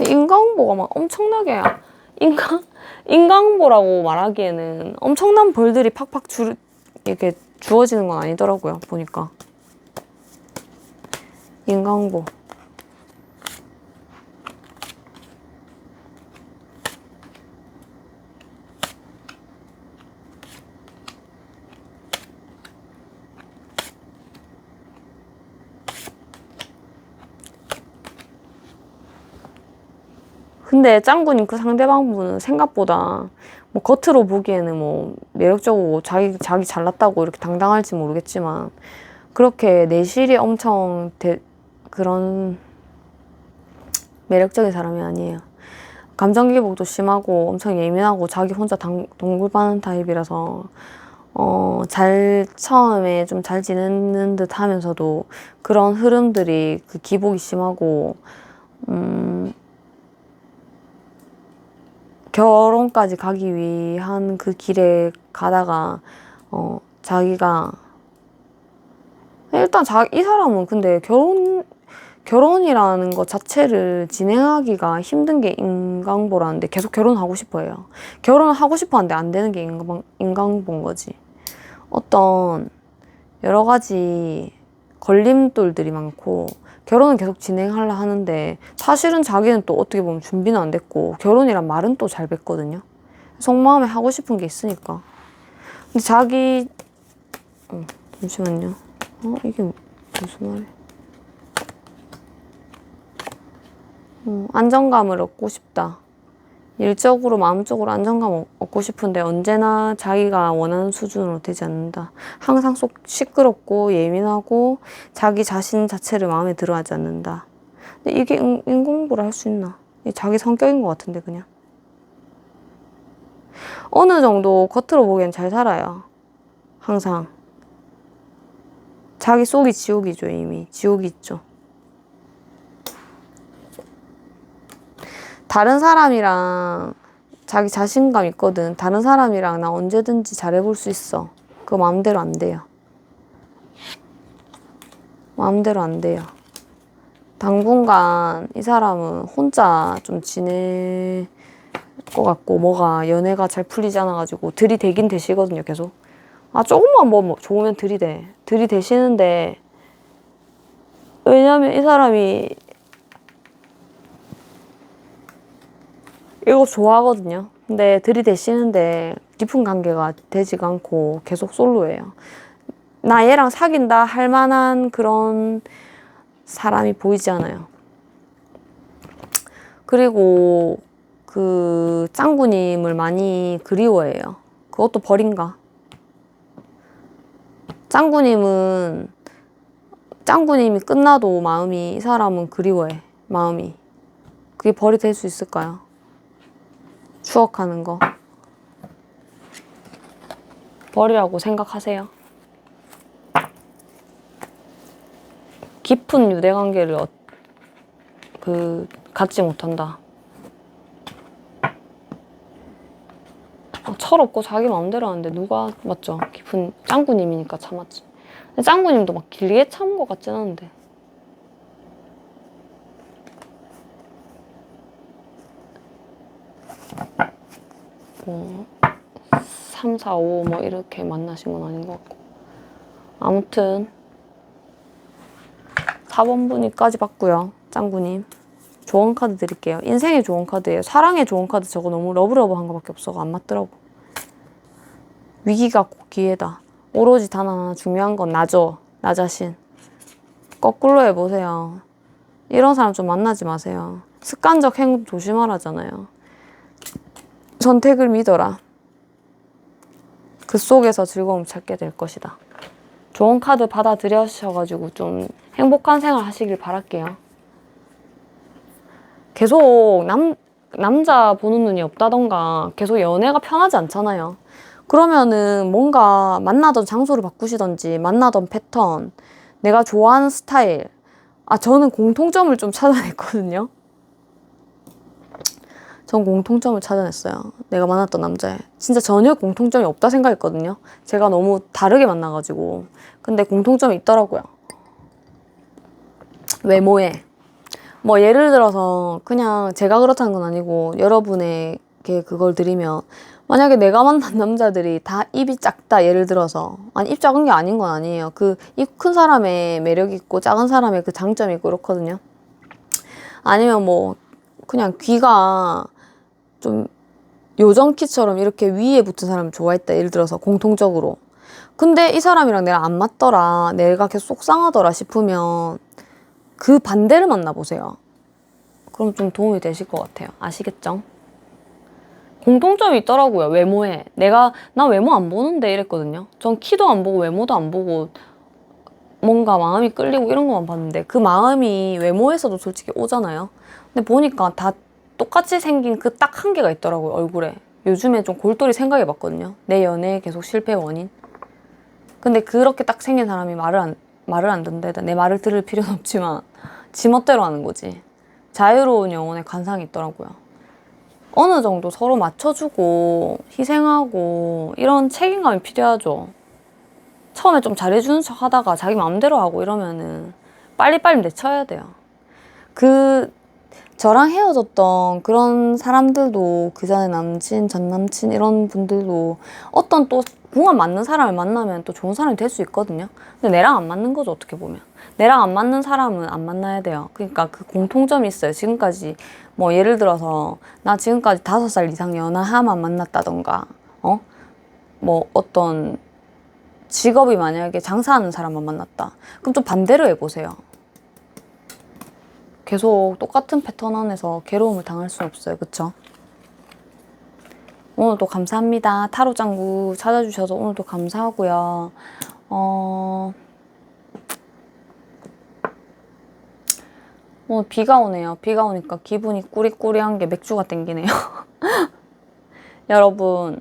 A: 인강보가 막 엄청나게 인강보라고 말하기에는 엄청난 벌들이 팍팍 이렇게 주어지는 건 아니더라고요. 보니까 인강보. 근데 짱구님 그 상대방분은 생각보다 뭐 겉으로 보기에는 뭐 매력적이고 자기 잘났다고 이렇게 당당할지 모르겠지만 그렇게 내실이 엄청 그런 매력적인 사람이 아니에요. 감정 기복도 심하고 엄청 예민하고 자기 혼자 동굴파는 타입이라서 처음에 좀 잘 지내는 듯 하면서도 그런 흐름들이 그 기복이 심하고 결혼까지 가기 위한 그 길에 가다가 자기가 일단 이 사람은 근데 결혼이라는 것 자체를 진행하기가 힘든 게 인강보라는데 계속 결혼하고 싶어 해요. 결혼을 하고 싶어 하는데 안 되는 게 인강보인 거지. 어떤 여러 가지 걸림돌들이 많고 결혼은 계속 진행하려 하는데 사실은 자기는 또 어떻게 보면 준비는 안 됐고 결혼이란 말은 또 잘 뱉거든요. 속마음에 하고 싶은 게 있으니까. 근데 자기 잠시만요. 이게 무슨 말이야? 안정감을 얻고 싶다. 일적으로 마음적으로 안정감 얻고 싶은데 언제나 자기가 원하는 수준으로 되지 않는다. 항상 시끄럽고 예민하고 자기 자신 자체를 마음에 들어하지 않는다. 근데 이게 인공부를 할 수 있나? 이게 자기 성격인 것 같은데 그냥. 어느 정도 겉으로 보기엔 잘 살아요. 항상. 자기 속이 지옥이죠. 이미 지옥이 있죠. 다른 사람이랑 자기 자신감 있거든. 다른 사람이랑 나 언제든지 잘해볼 수 있어. 그거 마음대로 안 돼요. 마음대로 안 돼요. 당분간 이 사람은 혼자 좀 지낼 것 같고 뭐가 연애가 잘 풀리지 않아가지고 들이대긴 대시거든요. 계속. 조금만 뭐 좋으면 들이대시는데 왜냐면 이 사람이 이거 좋아하거든요. 근데 들이대시는데 깊은 관계가 되지가 않고 계속 솔로예요. 나 얘랑 사귄다 할 만한 그런 사람이 보이지 않아요. 그리고 그 짱구님을 많이 그리워해요. 그것도 벌인가? 짱구님이 끝나도 마음이 이 사람은 그리워해. 마음이. 그게 벌이 될 수 있을까요? 추억하는 거. 벌이라고 생각하세요. 깊은 유대관계를 갖지 못한다. 철없고 자기 마음대로 하는데 누가 맞죠? 깊은 짱구님이니까 참았지. 근데 짱구님도 막 길게 참은 것 같진 않은데. 3, 4, 5 뭐 이렇게 만나신 건 아닌 것 같고. 아무튼 4번 분이까지 봤고요. 짱구님. 조언 카드 드릴게요. 인생의 조언 카드예요. 사랑의 조언 카드 저거 너무 러브러브한 거밖에 없어서 안 맞더라고. 위기가 곧 기회다. 오로지 단 하나 중요한 건 나죠. 나 자신. 거꾸로 해보세요. 이런 사람 좀 만나지 마세요. 습관적 행동 조심하라잖아요. 선택을 믿어라. 그 속에서 즐거움 찾게 될 것이다. 좋은 카드 받아들여셔가지고 좀 행복한 생활 하시길 바랄게요. 계속 남자 보는 눈이 없다던가 계속 연애가 편하지 않잖아요. 그러면은 뭔가 만나던 장소를 바꾸시던지 만나던 패턴, 내가 좋아하는 스타일. 저는 공통점을 좀 찾아냈거든요. 전 공통점을 찾아냈어요. 내가 만났던 남자애. 진짜 전혀 공통점이 없다 생각했거든요. 제가 너무 다르게 만나가지고. 근데 공통점이 있더라고요. 외모에. 뭐 예를 들어서 그냥 제가 그렇다는 건 아니고 여러분에게 그걸 드리면 만약에 내가 만난 남자들이 다 입이 작다 예를 들어서 아니 입 작은 게 아닌 건 아니에요. 그 입 큰 사람의 매력이 있고 작은 사람의 그 장점이 있고 그렇거든요. 아니면 뭐 그냥 귀가 좀 요정키처럼 이렇게 위에 붙은 사람을 좋아했다 예를 들어서 공통적으로. 근데 이 사람이랑 내가 안 맞더라, 내가 계속 속상하더라 싶으면 그 반대를 만나보세요. 그럼 좀 도움이 되실 것 같아요. 아시겠죠? 공통점이 있더라고요. 외모에. 나 외모 안 보는데 이랬거든요. 전 키도 안 보고 외모도 안 보고 뭔가 마음이 끌리고 이런 것만 봤는데 그 마음이 외모에서도 솔직히 오잖아요. 근데 보니까 다 똑같이 생긴 그 딱 한 개가 있더라고요. 얼굴에. 요즘에 좀 골똘히 생각해봤거든요. 내 연애에 계속 실패 원인. 근데 그렇게 딱 생긴 사람이 말을 안 듣는데 내 말을 들을 필요는 없지만 지 멋대로 하는 거지. 자유로운 영혼에 관상이 있더라고요. 어느 정도 서로 맞춰주고 희생하고 이런 책임감이 필요하죠. 처음에 좀 잘해주는 척 하다가 자기 마음대로 하고 이러면은 빨리빨리 내쳐야 돼요. 저랑 헤어졌던 그런 사람들도 그 전에 남친, 전 남친 이런 분들도 어떤 또 궁합 맞는 사람을 만나면 또 좋은 사람이 될 수 있거든요. 근데 내랑 안 맞는 거죠, 어떻게 보면. 내랑 안 맞는 사람은 안 만나야 돼요. 그러니까 그 공통점이 있어요. 지금까지 뭐 예를 들어서 나 지금까지 5살 이상 연하야만 만났다던가 뭐 어떤 직업이 만약에 장사하는 사람만 만났다. 그럼 좀 반대로 해보세요. 계속 똑같은 패턴 안에서 괴로움을 당할 수 없어요. 그쵸? 오늘도 감사합니다. 타로 짱구 찾아주셔서 오늘도 감사하고요. 오늘 비가 오네요. 비가 오니까 기분이 꾸리꾸리한 게 맥주가 땡기네요. 여러분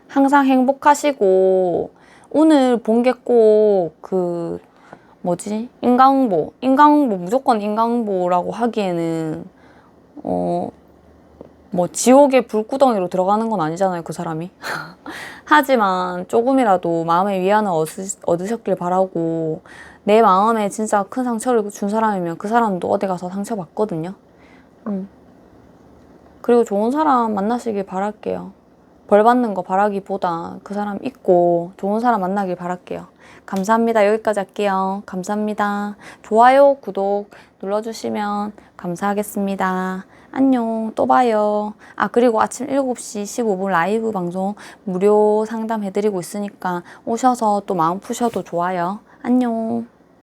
A: 항상 행복하시고 오늘 본 게 꼭 그 뭐지? 인강보 무조건 인강보라고 하기에는 뭐 지옥의 불구덩이로 들어가는 건 아니잖아요, 그 사람이. 하지만 조금이라도 마음의 위안을 얻으셨길 바라고, 내 마음에 진짜 큰 상처를 준 사람이면 그 사람도 어디 가서 상처받거든요. 그리고 좋은 사람 만나시길 바랄게요. 벌 받는 거 바라기보다 그 사람 있고 좋은 사람 만나길 바랄게요. 감사합니다. 여기까지 할게요. 감사합니다. 좋아요, 구독 눌러주시면 감사하겠습니다. 안녕. 또 봐요. 아, 그리고 아침 7시 15분 라이브 방송 무료 상담 해드리고 있으니까 오셔서 또 마음 푸셔도 좋아요. 안녕.